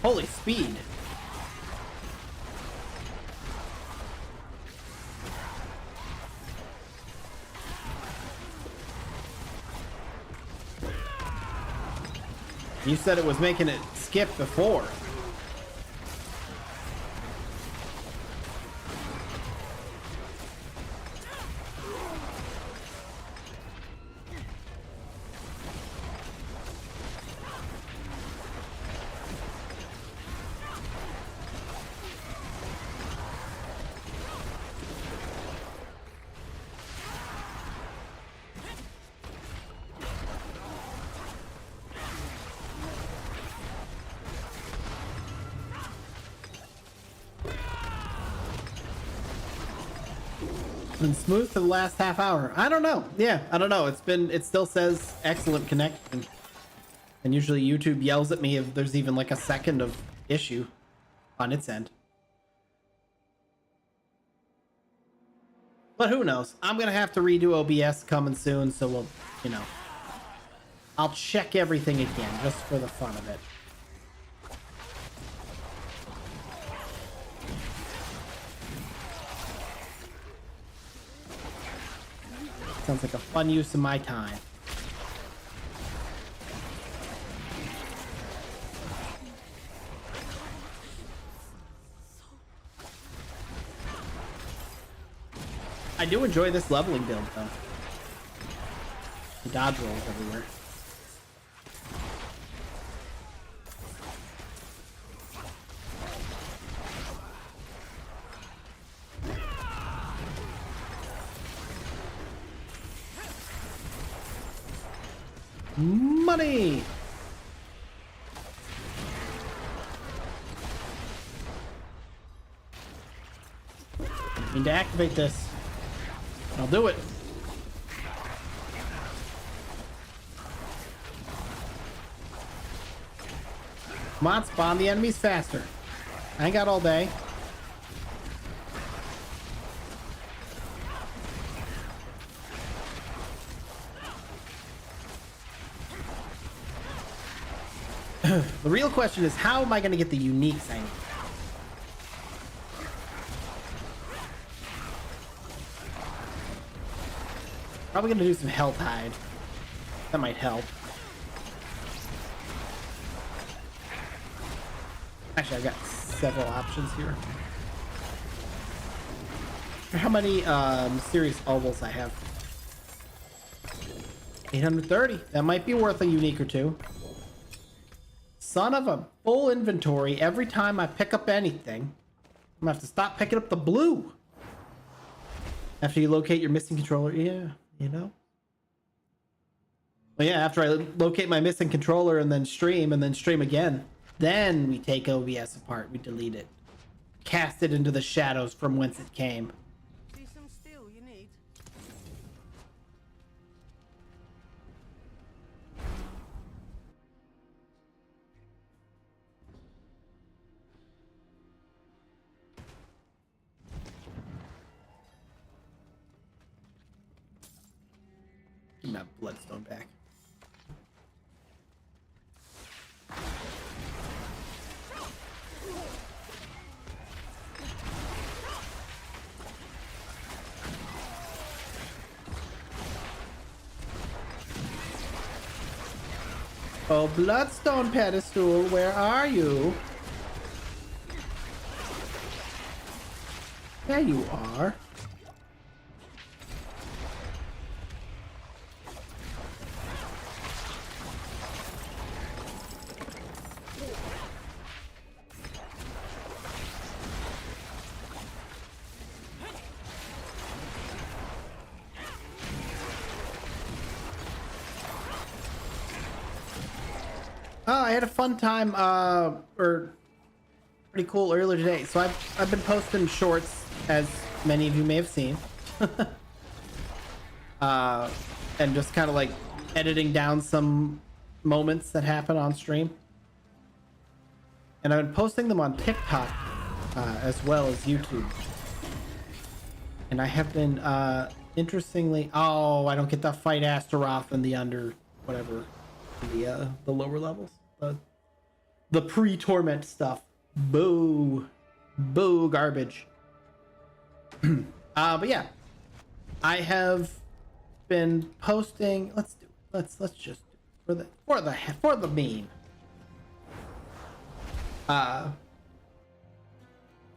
Speaker 1: Holy speed. You said it was making it skip before. Been smooth for the last half hour. I don't know. Yeah, I don't know. It still says excellent connection. And usually YouTube yells at me if there's even like a second of issue on its end. But who knows? I'm gonna have to redo OBS coming soon, so we'll, you know, I'll check everything again just for the fun of it. Sounds like a fun use of my time. I do enjoy this leveling build, though. The dodge rolls everywhere. Money! I need to activate this. I'll do it. Come on, spawn the enemies faster. I ain't got all day. The real question is, how am I going to get the uniques I need? Probably going to do some health hide. That might help. Actually, I've got several options here. How many serious ovals I have? 830. That might be worth a unique or two. Son of a full inventory every time I pick up anything. I'm gonna have to stop picking up the blue. After you locate your missing controller. Yeah, you know. Well, yeah, after I locate my missing controller and then stream again. Then we take OBS apart. We delete it. Cast it into the shadows from whence it came.
Speaker 3: See some steel you need.
Speaker 1: Give me that bloodstone back. Oh, bloodstone pedestal, where are you? There you are. Oh, I had a fun time, or pretty cool earlier today. So I've been posting shorts, as many of you may have seen, and just kind of like editing down some moments that happen on stream. And I've been posting them on TikTok, as well as YouTube. And I have been, interestingly, oh, I don't get to fight Astaroth in the under, whatever. The lower levels, the pre-torment stuff. Boo garbage. But yeah, I have been posting. Let's just for the meme. And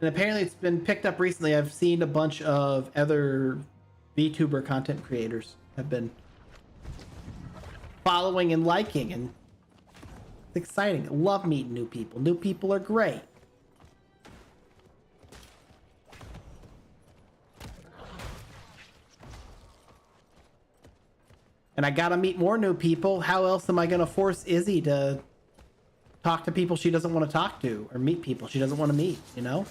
Speaker 1: apparently it's been picked up recently. I've seen a bunch of other VTuber content creators have been following and liking, and it's exciting. I love meeting new people. New people are great. And I gotta meet more new people. How else am I gonna force Izzy to talk to people she doesn't want to talk to, or meet people she doesn't want to meet, you know?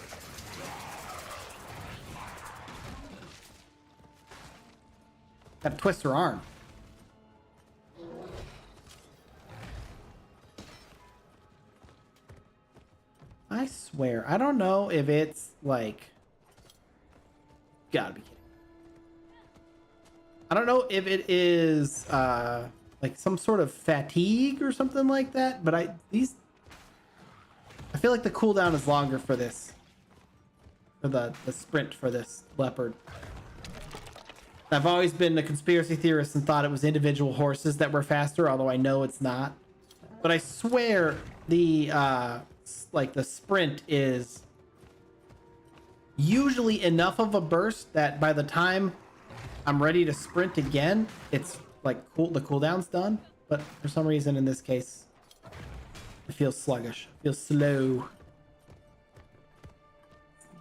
Speaker 1: Gotta twist her arm. I swear, I don't know if it's like... Gotta be kidding. I don't know if it is like some sort of fatigue or something like that, but I feel like the cooldown is longer for this. For the sprint for this leopard. I've always been a conspiracy theorist and thought it was individual horses that were faster, although I know it's not. But I swear the like the sprint is usually enough of a burst that by the time I'm ready to sprint again, it's like cool, the cooldown's done. But for some reason in this case, it feels sluggish. It feels slow.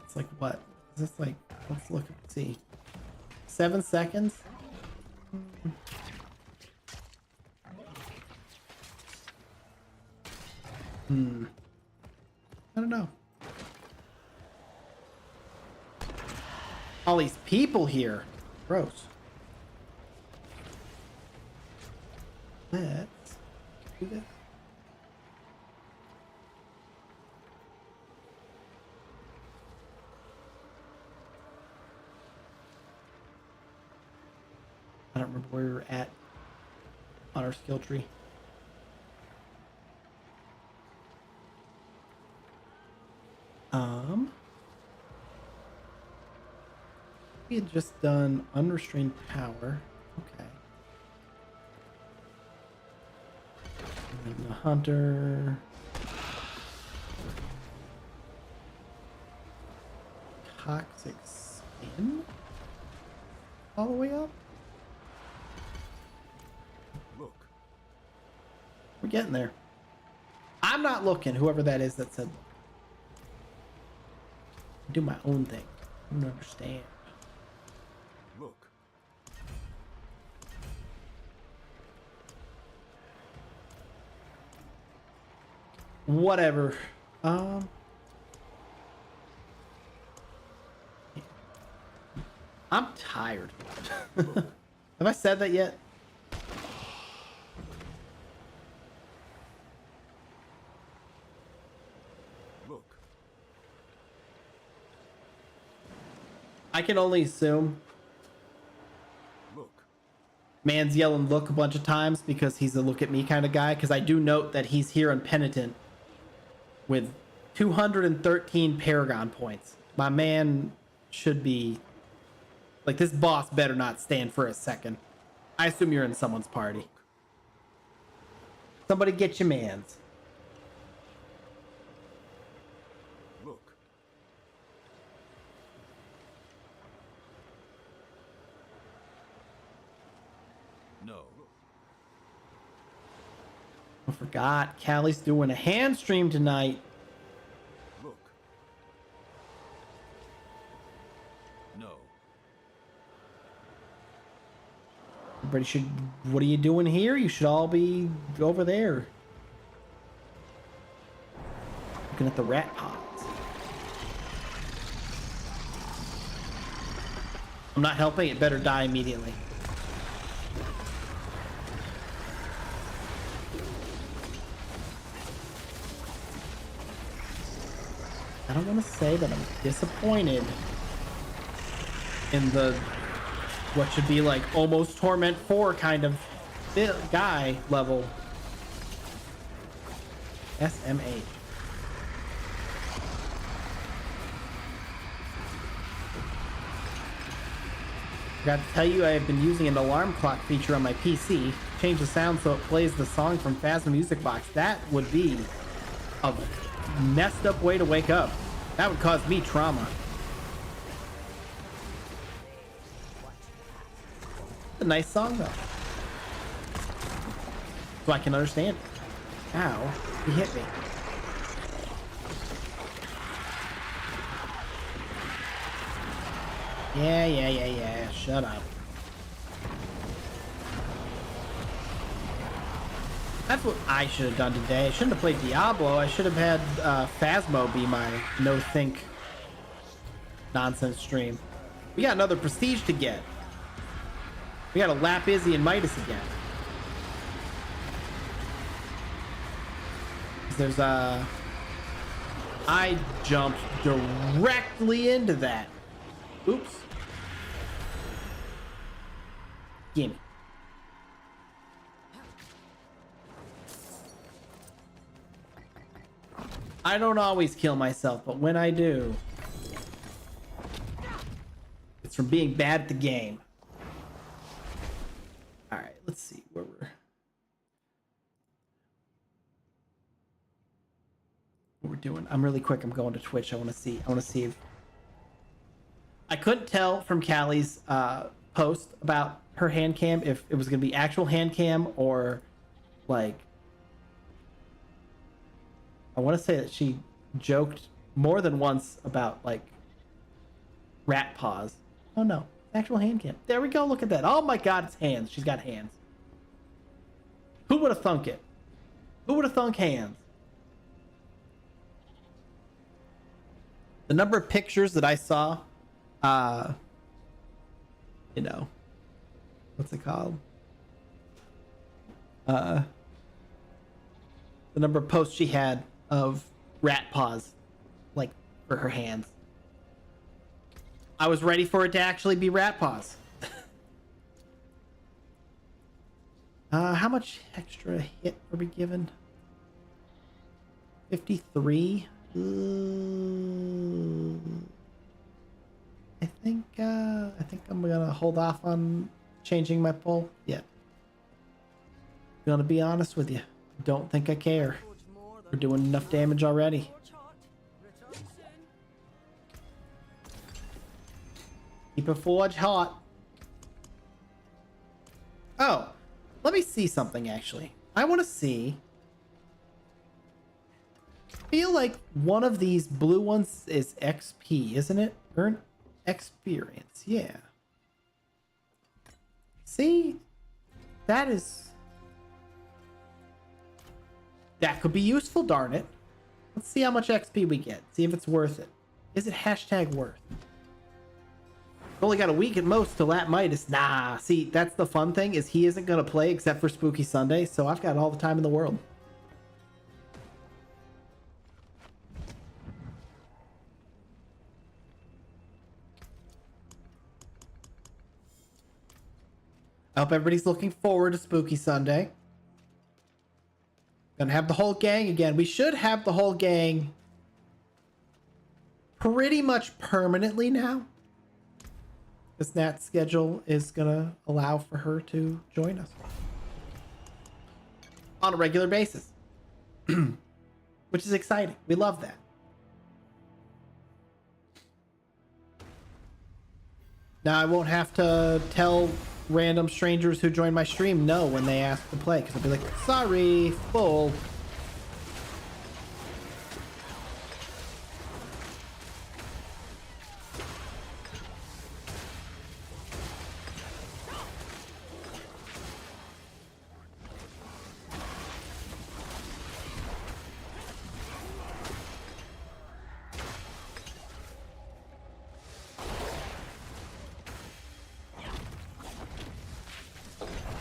Speaker 1: It's like, what is this like? Let's look and see. 7 seconds. I don't know. All these people here. Gross. Let's do this. I don't remember where we were at on our skill tree. We had just done unrestrained power. Okay. And then the hunter. Toxic skin. All the way up.
Speaker 4: Look.
Speaker 1: We're getting there. I'm not looking, whoever that is that said look. I do my own thing. I don't understand.
Speaker 4: Look.
Speaker 1: Whatever. I'm tired. Have I said that yet?
Speaker 4: Look.
Speaker 1: I can only assume
Speaker 4: Look.
Speaker 1: man's yelling look a bunch of times because he's a look at me kind of guy, because I do note that he's here on Penitent with 213 Paragon points. My man should be like, this boss better not stand for a second. I assume you're in someone's party. Somebody get your mans.
Speaker 4: Look. No.
Speaker 1: I forgot Callie's doing a hand stream tonight.
Speaker 4: Look. No.
Speaker 1: Everybody should... What are you doing here? You should all be over there. Looking at the rat pods. I'm not helping. It better die immediately. I don't want to say that I'm disappointed in the what should be like almost Torment 4 kind of guy level. SMH. Forgot to tell you, I have been using an alarm clock feature on my PC. Change the sound so it plays the song from Phasma Music Box. That would be a messed up way to wake up. That would cause me trauma. A nice song though, so I can understand it. Ow, he hit me. Yeah, shut up. That's what I should have done today. I shouldn't have played Diablo. I should have had Phasmo be my no-think nonsense stream. We got another prestige to get. We gotta lap Izzy and Midas again. There's a... I jumped directly into that. Oops. Gimme. I don't always kill myself, but when I do, it's from being bad at the game. All right, let's see where we're doing. I'm really quick. I'm going to Twitch. I want to see if I couldn't tell from Callie's post about her hand cam if it was going to be actual hand cam or like, I want to say that she joked more than once about like rat paws. Oh no, actual hand cam. There we go. Look at that. Oh my God, it's hands. She's got hands. Who would have thunk it? Who would have thunk hands? The number of pictures that I saw, you know, what's it called? The number of posts she had of rat paws, like for her hands. I was ready for it to actually be rat paws. How much extra hit are we given? 53. I think I'm gonna hold off on changing my poll yet. Gonna be honest with you. Don't think I care. We're doing enough damage already. Keep a forge hot. Oh, let me see something actually. I want to see. I feel like one of these blue ones is XP, isn't it? Earn experience. Yeah. See? That could be useful, darn it. Let's see how much XP we get. See if it's worth it. Is it hashtag worth? Only got a week at most to lap Midas. Nah, see, that's the fun thing is he isn't going to play except for Spooky Sunday, so I've got all the time in the world. I hope everybody's looking forward to Spooky Sunday. Gonna have the whole gang again. We should have the whole gang pretty much permanently now. Because Nat's schedule is gonna allow for her to join us on a regular basis. Which is exciting. We love that. Now I won't have to tell random strangers who join my stream no when they ask to play, because I'll be like, sorry, full.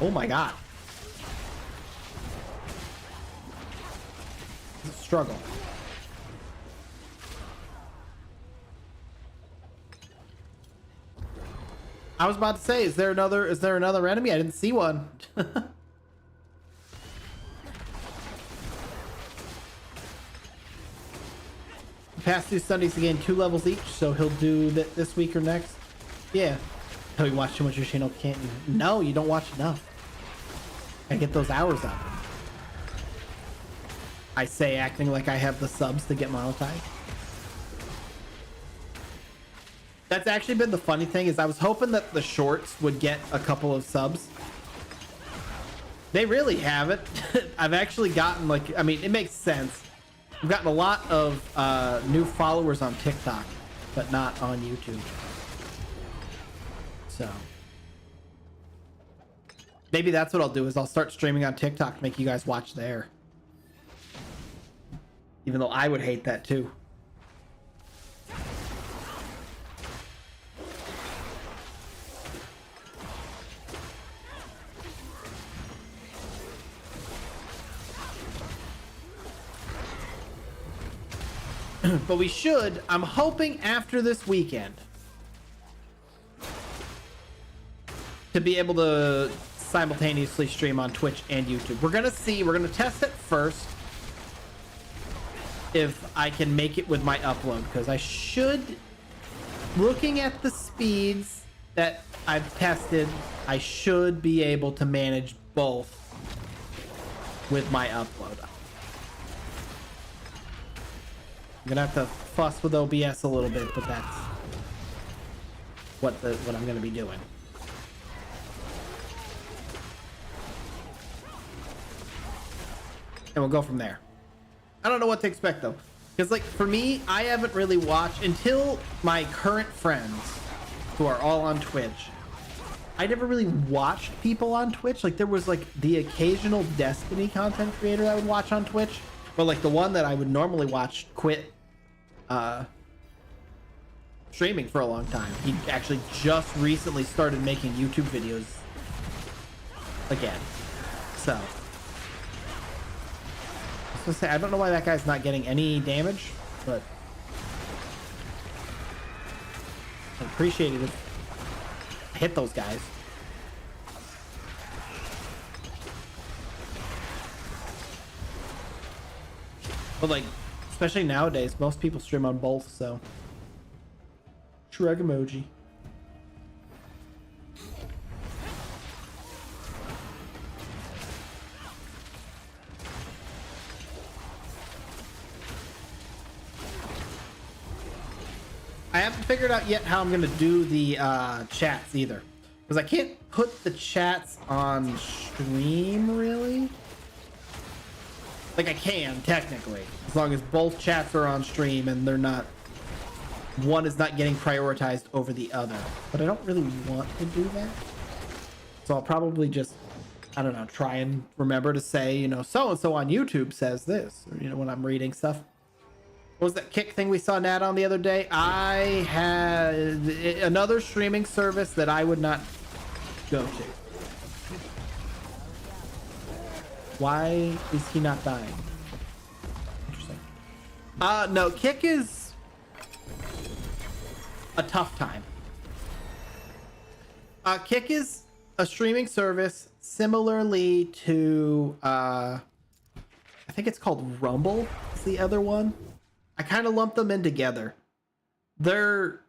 Speaker 1: Oh my God. It's a struggle. I was about to say, is there another enemy? I didn't see one. Past 2 Sundays to gain 2 levels each, so he'll do that this week or next. Yeah. Oh, you watch too much of your channel, can't you? No, you don't watch enough. I get those hours up. I say acting like I have the subs to get monetized. That's actually been the funny thing is I was hoping that the shorts would get a couple of subs. They really haven't. I've actually gotten like, I mean, it makes sense. I've gotten a lot of new followers on TikTok, but not on YouTube. So maybe that's what I'll do is I'll start streaming on TikTok to make you guys watch there. Even though I would hate that too. But we should, I'm hoping after this weekend, to be able to simultaneously stream on Twitch and YouTube. We're gonna see, we're gonna test it first if I can make it with my upload, because I should, looking at the speeds that I've tested, I should be able to manage both with my upload. I'm gonna have to fuss with OBS a little bit, but that's what I'm gonna be doing. And we'll go from there. I don't know what to expect though, because like for me, I haven't really watched until my current friends who are all on Twitch. I never really watched people on Twitch. Like there was like the occasional Destiny content creator I would watch on Twitch, but like the one that I would normally watch quit streaming for a long time. He actually just recently started making YouTube videos again. So I was gonna say, I don't know why that guy's not getting any damage, but I appreciate it if I hit those guys. But like, especially nowadays, most people stream on both, so shrug emoji. I haven't figured out yet how I'm gonna do the chats either, because I can't put the chats on stream really. Like I can technically, as long as both chats are on stream and they're not, one is not getting prioritized over the other. But I don't really want to do that, so I'll probably just, I don't know, try and remember to say, you know, so and so on YouTube says this, or, you know, when I'm reading stuff. What was that kick thing we saw Nat on the other day? I had another streaming service that I would not go to. Why is he not dying? Interesting. No, Kick is a tough time. Kick is a streaming service similarly to I think it's called Rumble. Is the other one. I kind of lump them in together. They're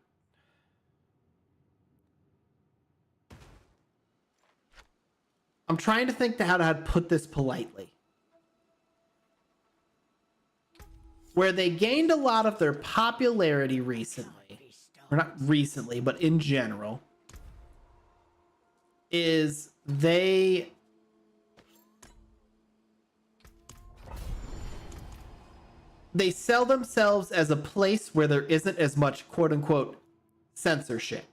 Speaker 1: I'm trying to think how to put this politely. Where they gained a lot of their popularity recently, or not recently, but in general, is they sell themselves as a place where there isn't as much quote unquote censorship.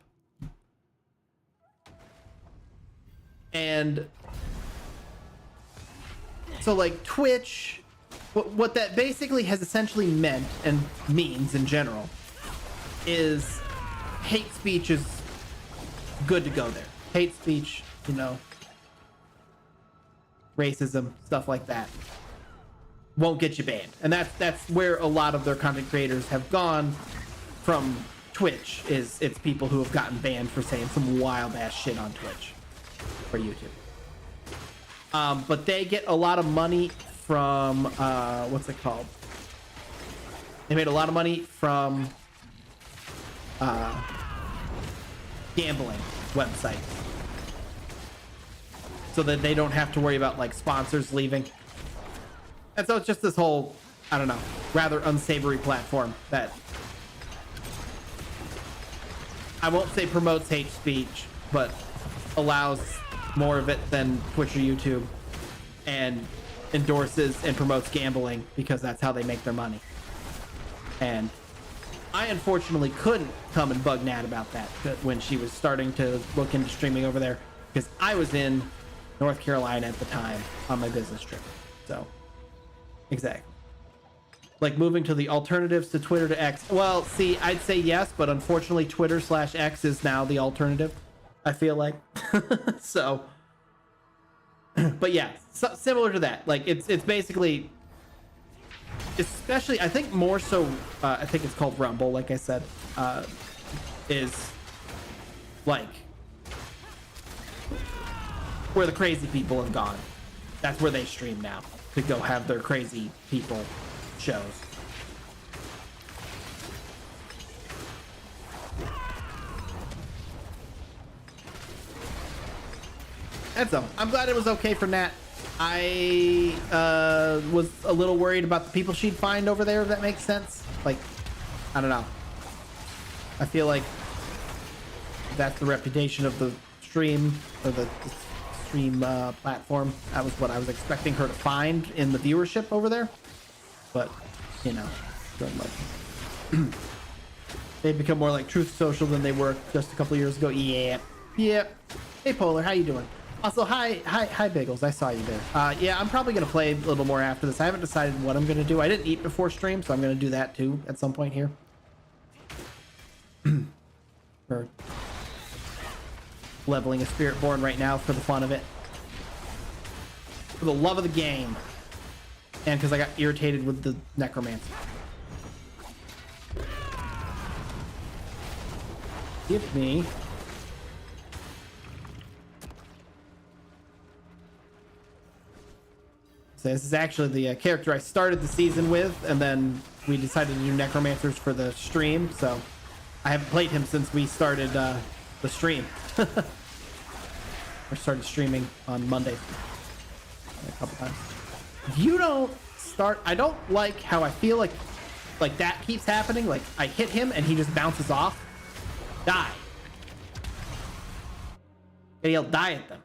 Speaker 1: And so like Twitch, what that basically has essentially meant and means in general is hate speech is good to go there. Hate speech, you know, racism, stuff like that won't get you banned. And that's where a lot of their content creators have gone from Twitch, is it's people who have gotten banned for saying some wild ass shit on Twitch or YouTube. But they get a lot of money from what's it called? They made a lot of money from gambling websites, so that they don't have to worry about like sponsors leaving. And so it's just this whole, I don't know, rather unsavory platform that I won't say promotes hate speech, but allows more of it than Twitch or YouTube, and endorses and promotes gambling because that's how they make their money. And I unfortunately couldn't come and bug Nat about that when she was starting to look into streaming over there, because I was in North Carolina at the time on my business trip. So exactly, like moving to the alternatives to Twitter to X. Well, see, I'd say yes, but unfortunately Twitter/X is now the alternative, I feel like. So but yeah, so, similar to that, like it's basically especially I think more so, I think it's called Rumble, like I said, is like where the crazy people have gone. That's where they stream now to go have their crazy people shows. That's I'm glad it was okay for Nat. I was a little worried about the people she'd find over there, if that makes sense. Like, I don't know. I feel like that's the reputation of the stream, or the stream platform. That was what I was expecting her to find in the viewership over there. But, you know, like, they've become more like Truth Social than they were just a couple years ago. Yeah. Hey, Polar, how you doing? Also, hi, Bagels. I saw you there. Yeah, I'm probably going to play a little more after this. I haven't decided what I'm going to do. I didn't eat before stream, so I'm going to do that too at some point here. Or leveling a Spiritborn right now for the fun of it. For the love of the game. And because I got irritated with the Necromancer. Give me... So this is actually the character I started the season with, and then we decided to do Necromancers for the stream, so I haven't played him since we started the stream. Or started streaming on Monday a couple times. If you don't start... I don't like how I feel like that keeps happening. Like, I hit him and he just bounces off. Die. And he'll die at them.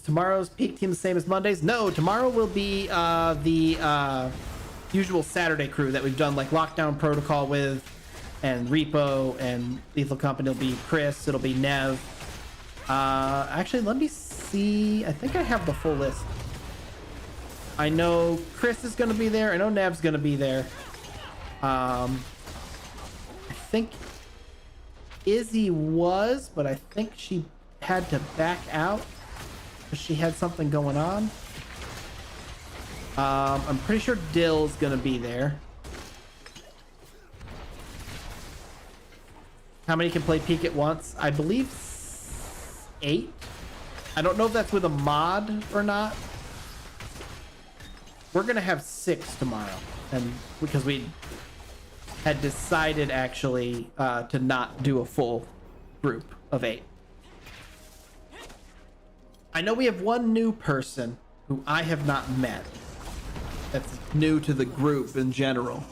Speaker 1: Tomorrow's peak team the same as Monday's? No, tomorrow will be the usual Saturday crew that we've done like Lockdown Protocol with, and Repo and Lethal Company. It'll be Chris, it'll be Nev. Actually, let me see. I think I have the full list. I know Chris is going to be there. I know Nev's going to be there. I think Izzy was, but I think she had to back out. She had something going on. I'm pretty sure Dill's gonna be there. How many can play Peak at once? I believe 8. I don't know if that's with a mod or not. We're gonna have 6 tomorrow, and because we had decided actually to not do a full group of 8. I know we have one new person who I have not met that's new to the group in general.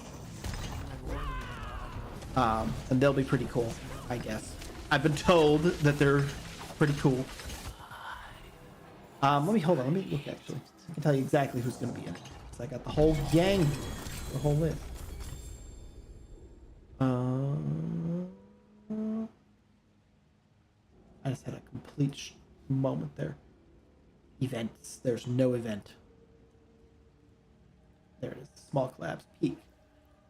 Speaker 1: And they'll be pretty cool, I guess. I've been told that they're pretty cool. Let me look actually. I can tell you exactly who's going to be in it. So I got the whole gang, the whole list. I just had a complete moment there. Events. There's no event. There it is. Small collabs. Peak.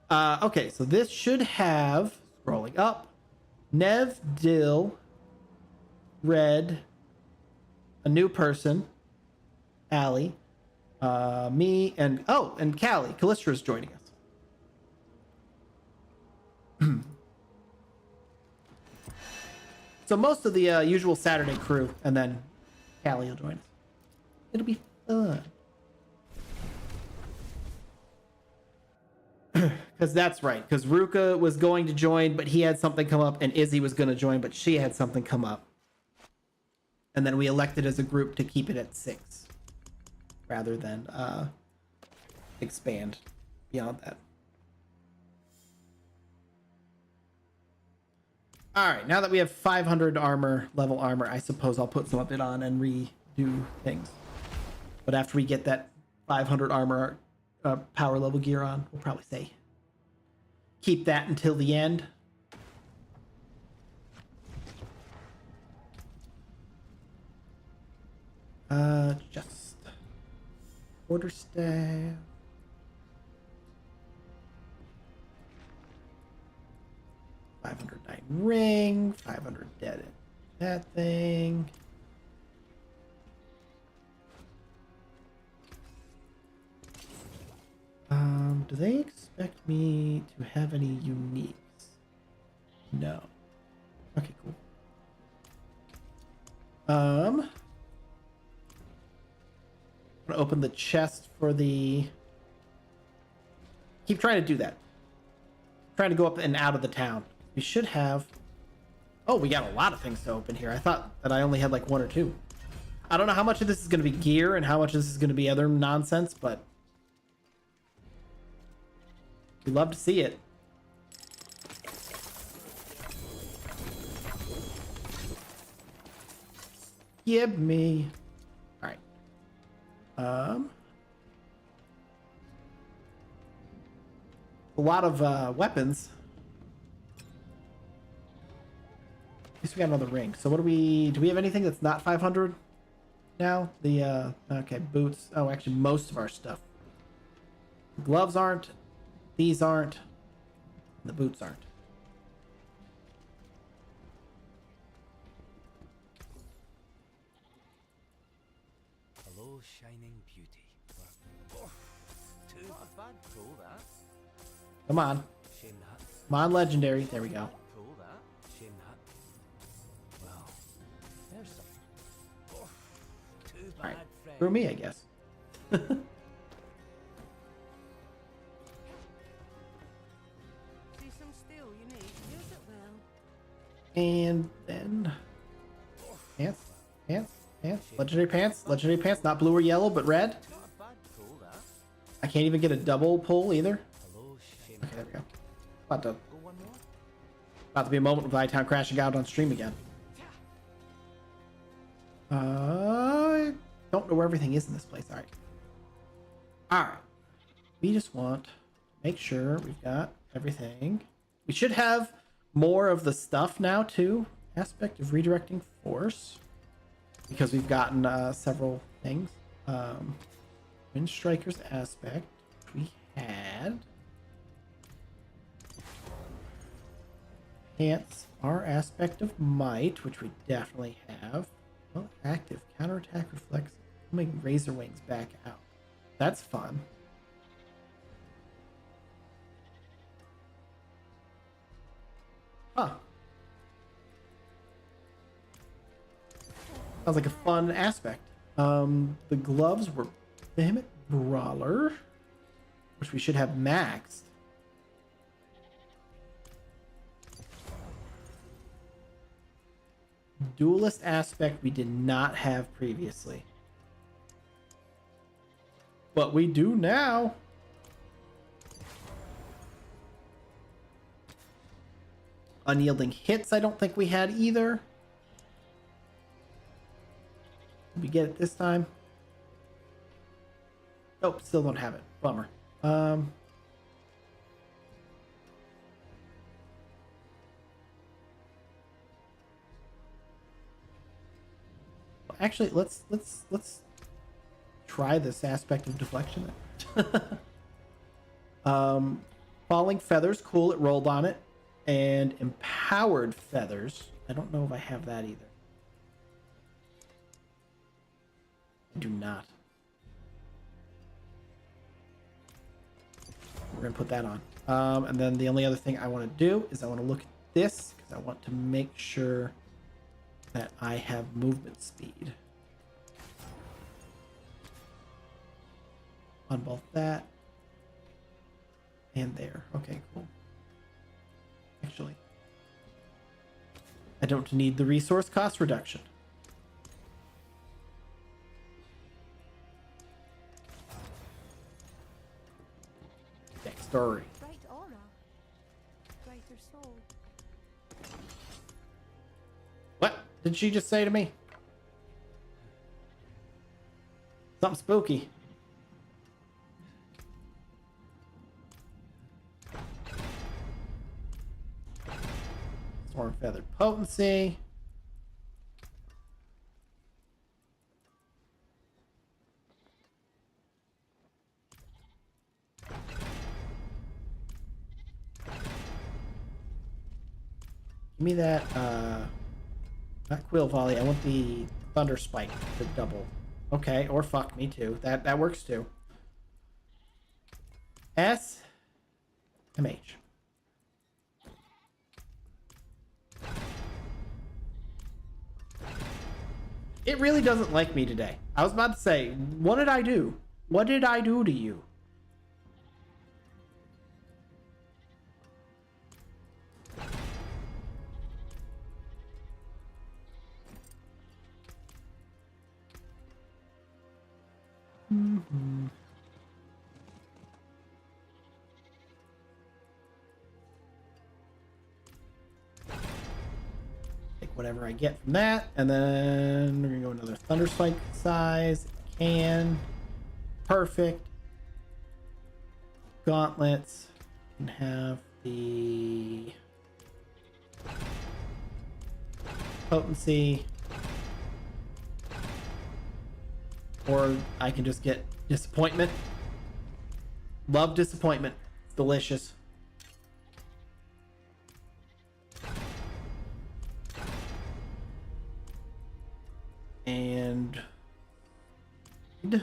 Speaker 1: Okay, so this should have, scrolling up, Nev, Dill, Red, a new person, Allie, me, and and Callie. Callistra is joining us. So most of the usual Saturday crew, and then Callie will join us. It'll be fun. Because that's right. Because Ruka was going to join, but he had something come up, and Izzy was going to join, but she had something come up. And then we elected as a group to keep it at 6 rather than expand beyond that. All right, now that we have 500 level armor, I suppose I'll put some of it on and redo things. But after we get that 500 armor power level gear on, we'll probably say keep that until the end. Just order staff. $509 ring, 500 dead. That thing.
Speaker 2: Do they expect me to have any uniques? No. Okay, cool. I'm gonna open the chest for the... Keep trying to do that. Trying to go up and out of the town. We should have... Oh, we got a lot of things to open here. I thought that I only had like one or two. I don't know how much of this is going to be gear and how much of this is going to be other nonsense, but we love to see it. Give me. All right. A lot of weapons. At least we got another ring. So what do we have anything that's not 500 now? The okay, boots. Oh, actually most of our stuff. The gloves aren't, these aren't, and the boots aren't.
Speaker 5: Hello, shining beauty. Oh, too
Speaker 3: Not a bad pull, that.
Speaker 2: Come on.
Speaker 5: shame that.
Speaker 2: Come on, legendary. There we go.
Speaker 3: Pull that.
Speaker 5: Shame that. Well, there's some. Oh, too bad,
Speaker 2: Alright.
Speaker 5: friend.
Speaker 2: For me, I guess.
Speaker 3: See some steel you need. Use it well.
Speaker 2: And then pants, legendary pants, not blue or yellow, but red.
Speaker 3: Not a bad pull, that.
Speaker 2: I can't even get a double pull either.
Speaker 5: Hello, shame
Speaker 2: Okay, there we go. About to
Speaker 3: Go one more.
Speaker 2: be a moment with iTown crashing out on stream again. I don't know where everything is in this place. All right. We just want to make sure we've got everything. We should have more of the stuff now too. Aspect of redirecting force, because we've gotten several things. Wind Striker's aspect, which we had. Enhance our aspect of might, which we definitely have. Well, active counterattack reflex. We'll make razor wings back out. That's fun. Huh. Sounds like a fun aspect. The gloves were Vehement Brawler, which we should have maxed. Duelist aspect we did not have previously, but we do now. Unyielding hits I don't think we had either. Did we get it this time? Nope, still don't have it. Bummer. Actually, let's try this aspect of deflection. Falling feathers, cool. It rolled on it, and empowered feathers. I don't know if I have that either. I do not. We're gonna put that on. And then the only other thing I want to do is I want to look at this because I want to make sure that I have movement speed on both that and there. Okay, cool. Actually, I don't need the resource cost reduction. Story.
Speaker 3: Bright aura. Brighter soul.
Speaker 2: What did she just say to me? Something spooky. Storm feather potency. Give me that, not Quill Volley. I want the Thunder Spike to double. Okay, or fuck me too. That works too.
Speaker 1: SMH. It really doesn't like me today. I was about to say, what did I do? What did I do to you? Take whatever I get from that, and then we're gonna go another Thunderspike size. Can. Perfect. Gauntlets. And have the potency. Or I can just get disappointment. Love disappointment. It's delicious. And speed.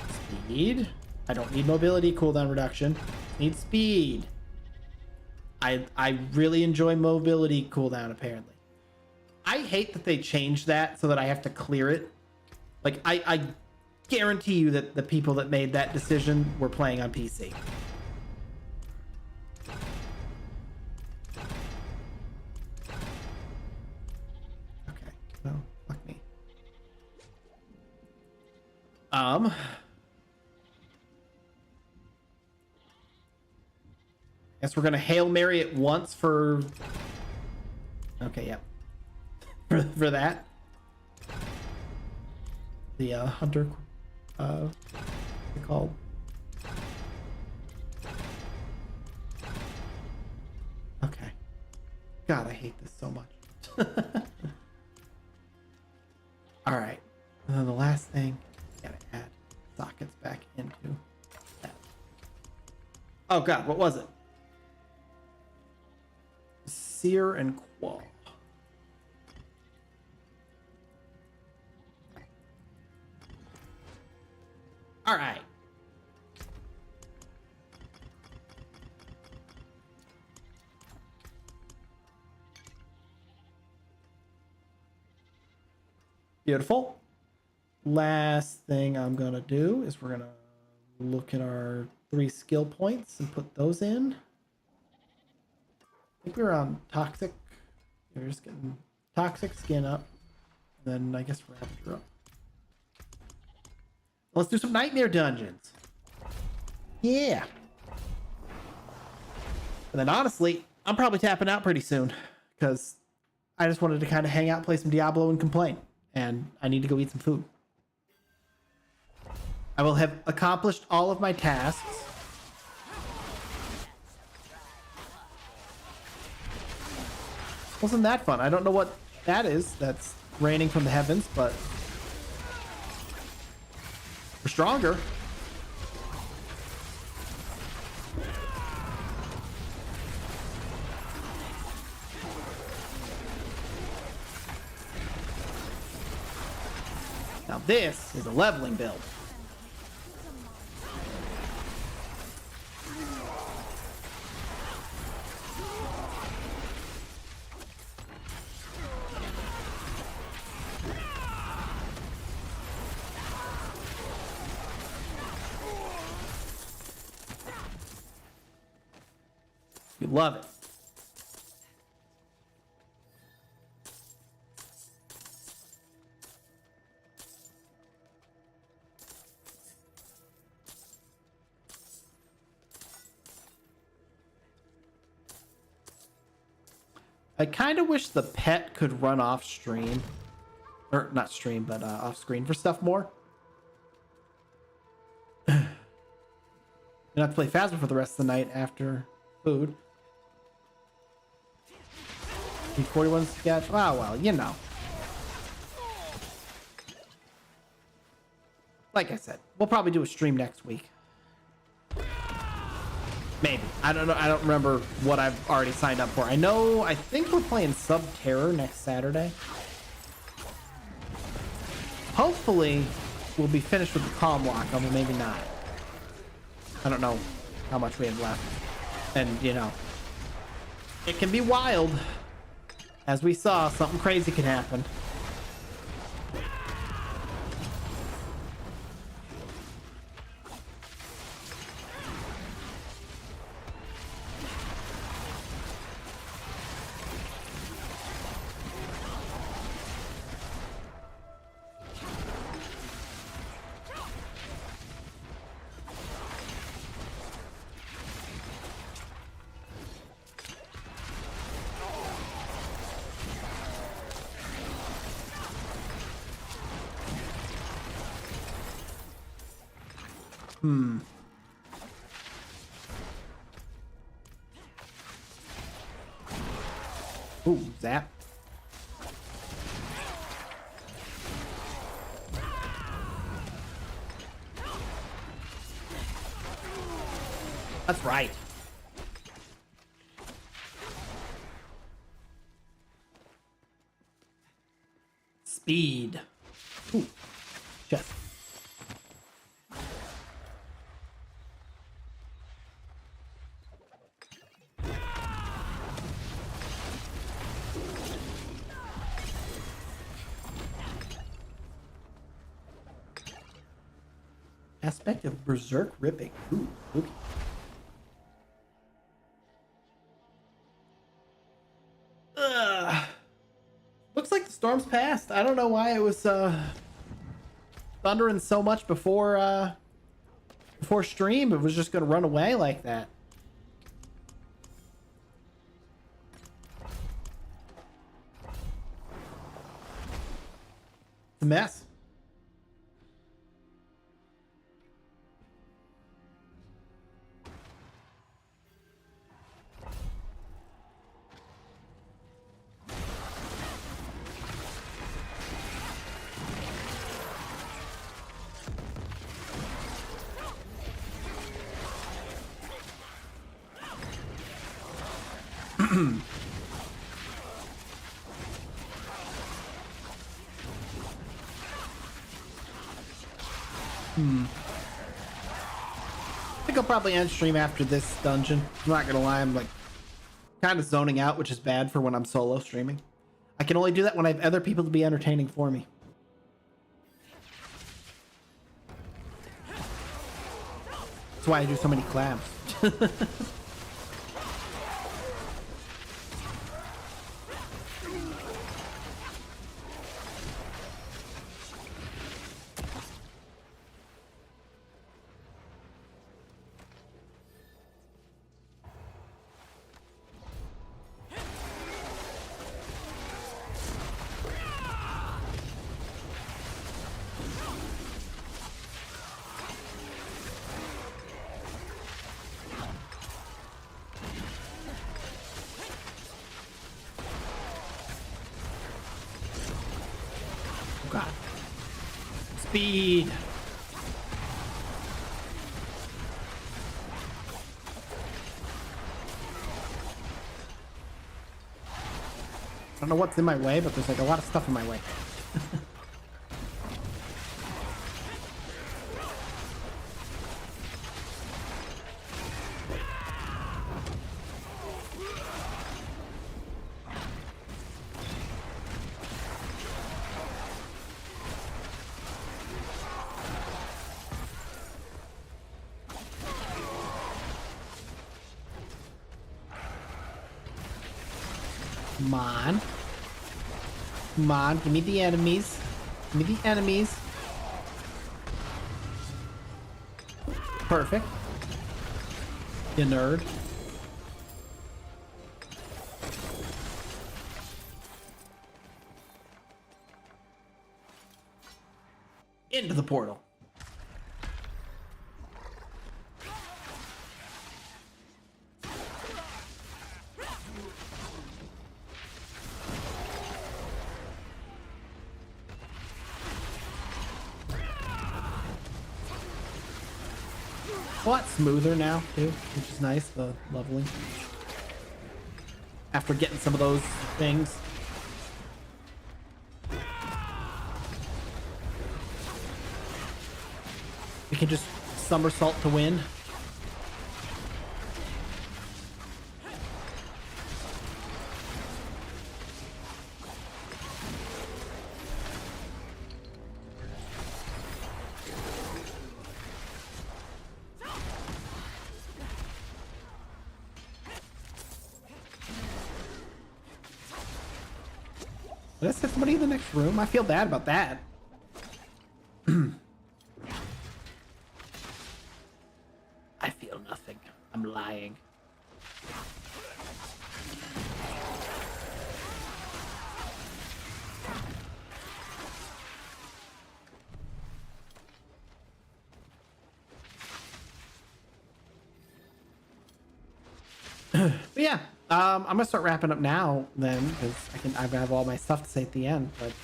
Speaker 1: Speed. I don't need mobility cooldown reduction. Need speed. I really enjoy mobility cooldown apparently. I hate that they changed that so that I have to clear it. Like, I guarantee you that the people that made that decision were playing on PC. Okay, no, fuck me. Guess we're gonna Hail Mary it once for... Okay, yep. For that. The hunter, what's it called? Okay. God, I hate this so much. All right. And then the last thing, gotta add sockets back into that. Oh God, what was it? Sear and Qual. All right. Beautiful. Last thing I'm going to do is we're going to look at our 3 skill points and put those in. I think we were on toxic. We're just getting toxic skin up. And then I guess rapture up. Let's do some nightmare dungeons. Yeah. And then honestly, I'm probably tapping out pretty soon because I just wanted to kind of hang out, play some Diablo, and complain. And I need to go eat some food. I will have accomplished all of my tasks. Wasn't that fun? I don't know what that is. That's raining from the heavens, but we're stronger. Now this is a leveling build. You love it. I kind of wish the pet could run off stream. Or not stream, but off screen for stuff more. Gonna have to play Phasma for the rest of the night after food. 41 sketch. Oh, well, you know. Like I said, we'll probably do a stream next week. Maybe. I don't know. I don't remember what I've already signed up for. I think we're playing Subterror next Saturday. Hopefully, we'll be finished with the calm walk, although maybe not. I don't know how much we have left. And, you know, it can be wild. As we saw, something crazy can happen. Ooh, zap. That's right. Speed. Ooh, chest. Aspect of berserk ripping. Ooh, spooky. Looks like the storm's passed. I don't know why it was thundering so much before stream. It was just gonna run away like that. It's a mess. I think I'll probably end stream after this dungeon. I'm not gonna lie, I'm like kind of zoning out, which is bad for when I'm solo streaming. I can only do that when I have other people to be entertaining for me. That's why I do so many collabs. God. Speed. I don't know what's in my way, but there's like a lot of stuff in my way. Come on. Come on, give me the enemies. Give me the enemies. Perfect. You nerd. Into the portal. A lot smoother now too, which is nice, the leveling. After getting some of those things. We can just somersault to win. Let's get somebody in the next room. I feel bad about that. I feel nothing. I'm lying. But yeah, I'm gonna start wrapping up now then, because I have all my stuff to say at the end. But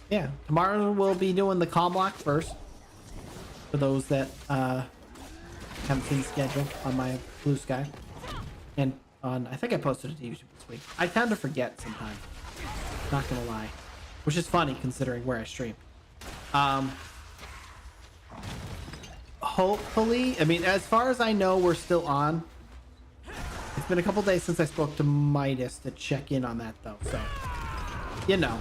Speaker 1: yeah, tomorrow we'll be doing the comm lock first. For those that haven't seen the schedule on my Blue Sky, and on I think I posted it to YouTube this week. I tend to forget sometimes. Not gonna lie, which is funny considering where I stream. Hopefully, I mean, as far as I know, we're still on. It's been a couple days since I spoke to Midas to check in on that though, so you know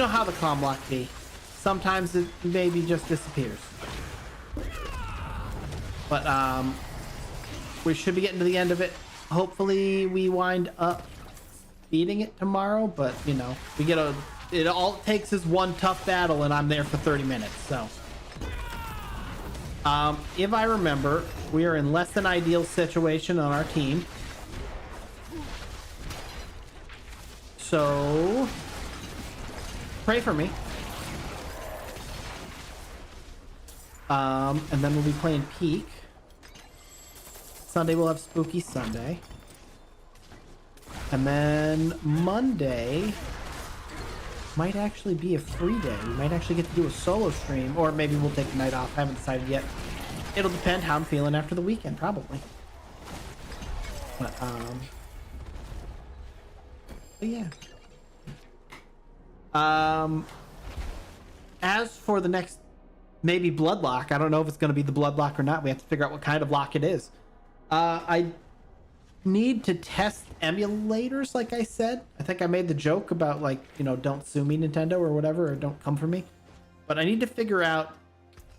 Speaker 1: how the comm lock be. Sometimes it maybe just disappears. But we should be getting to the end of it. Hopefully we wind up beating it tomorrow, but you know, it all it takes is one tough battle and I'm there for 30 minutes, so if I remember, we are in less than ideal situation on our team. So pray for me. And then we'll be playing Peak. Sunday we'll have Spooky Sunday. And then Monday might actually be a free day. We might actually get to do a solo stream, or maybe we'll take the night off. I haven't decided yet. It'll depend how I'm feeling after the weekend, probably. But yeah. As for the next, maybe Bloodlock, I don't know if it's going to be the Bloodlock or not. We have to figure out what kind of lock it is. I need to test emulators, like I said. I think I made the joke about, like, you know, don't sue me, Nintendo, or whatever, or don't come for me. But I need to figure out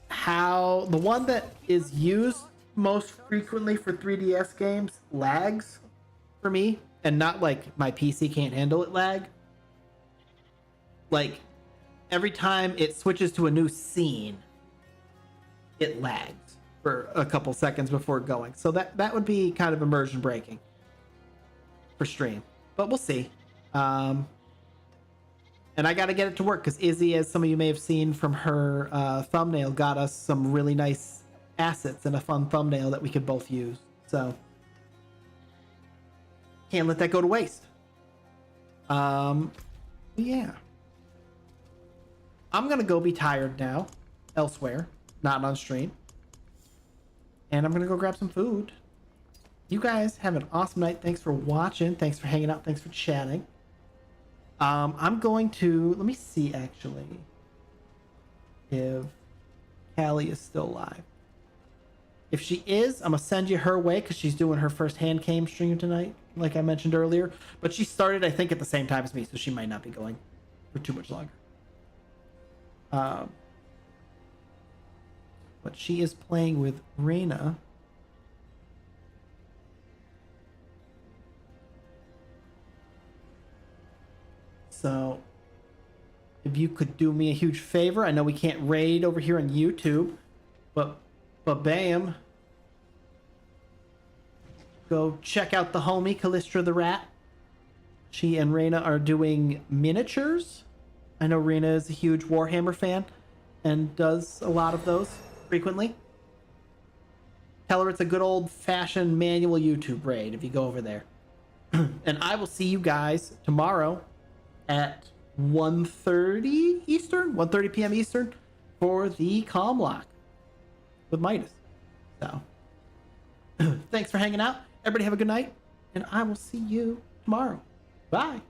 Speaker 1: how the one that is used most frequently for 3DS games lags for me, and not like my PC can't handle it lag. Like, every time it switches to a new scene, it lags for a couple seconds before going. So that would be kind of immersion breaking for stream, but we'll see. And I got to get it to work because Izzy, as some of you may have seen from her thumbnail, got us some really nice assets and a fun thumbnail that we could both use. So can't let that go to waste. Yeah. I'm gonna go be tired now, elsewhere, not on stream. And I'm gonna go grab some food. You guys have an awesome night. Thanks for watching. Thanks for hanging out. Thanks for chatting. I'm going to, let me see actually if Callie is still live. If she is, I'm gonna send you her way because she's doing her first hand cam stream tonight, like I mentioned earlier. But she started, I think, at the same time as me, so she might not be going for too much longer. But she is playing with Reyna. So if you could do me a huge favor, I know we can't raid over here on YouTube, but bam, go check out the homie Callistra the Rat. She and Reyna are doing miniatures. I know Reyna is a huge Warhammer fan and does a lot of those frequently. Tell her it's a good old-fashioned manual YouTube raid if you go over there. And I will see you guys tomorrow at 1:30 Eastern, 1:30 p.m. Eastern for the comm lock with Midas. So thanks for hanging out. Everybody have a good night, and I will see you tomorrow. Bye.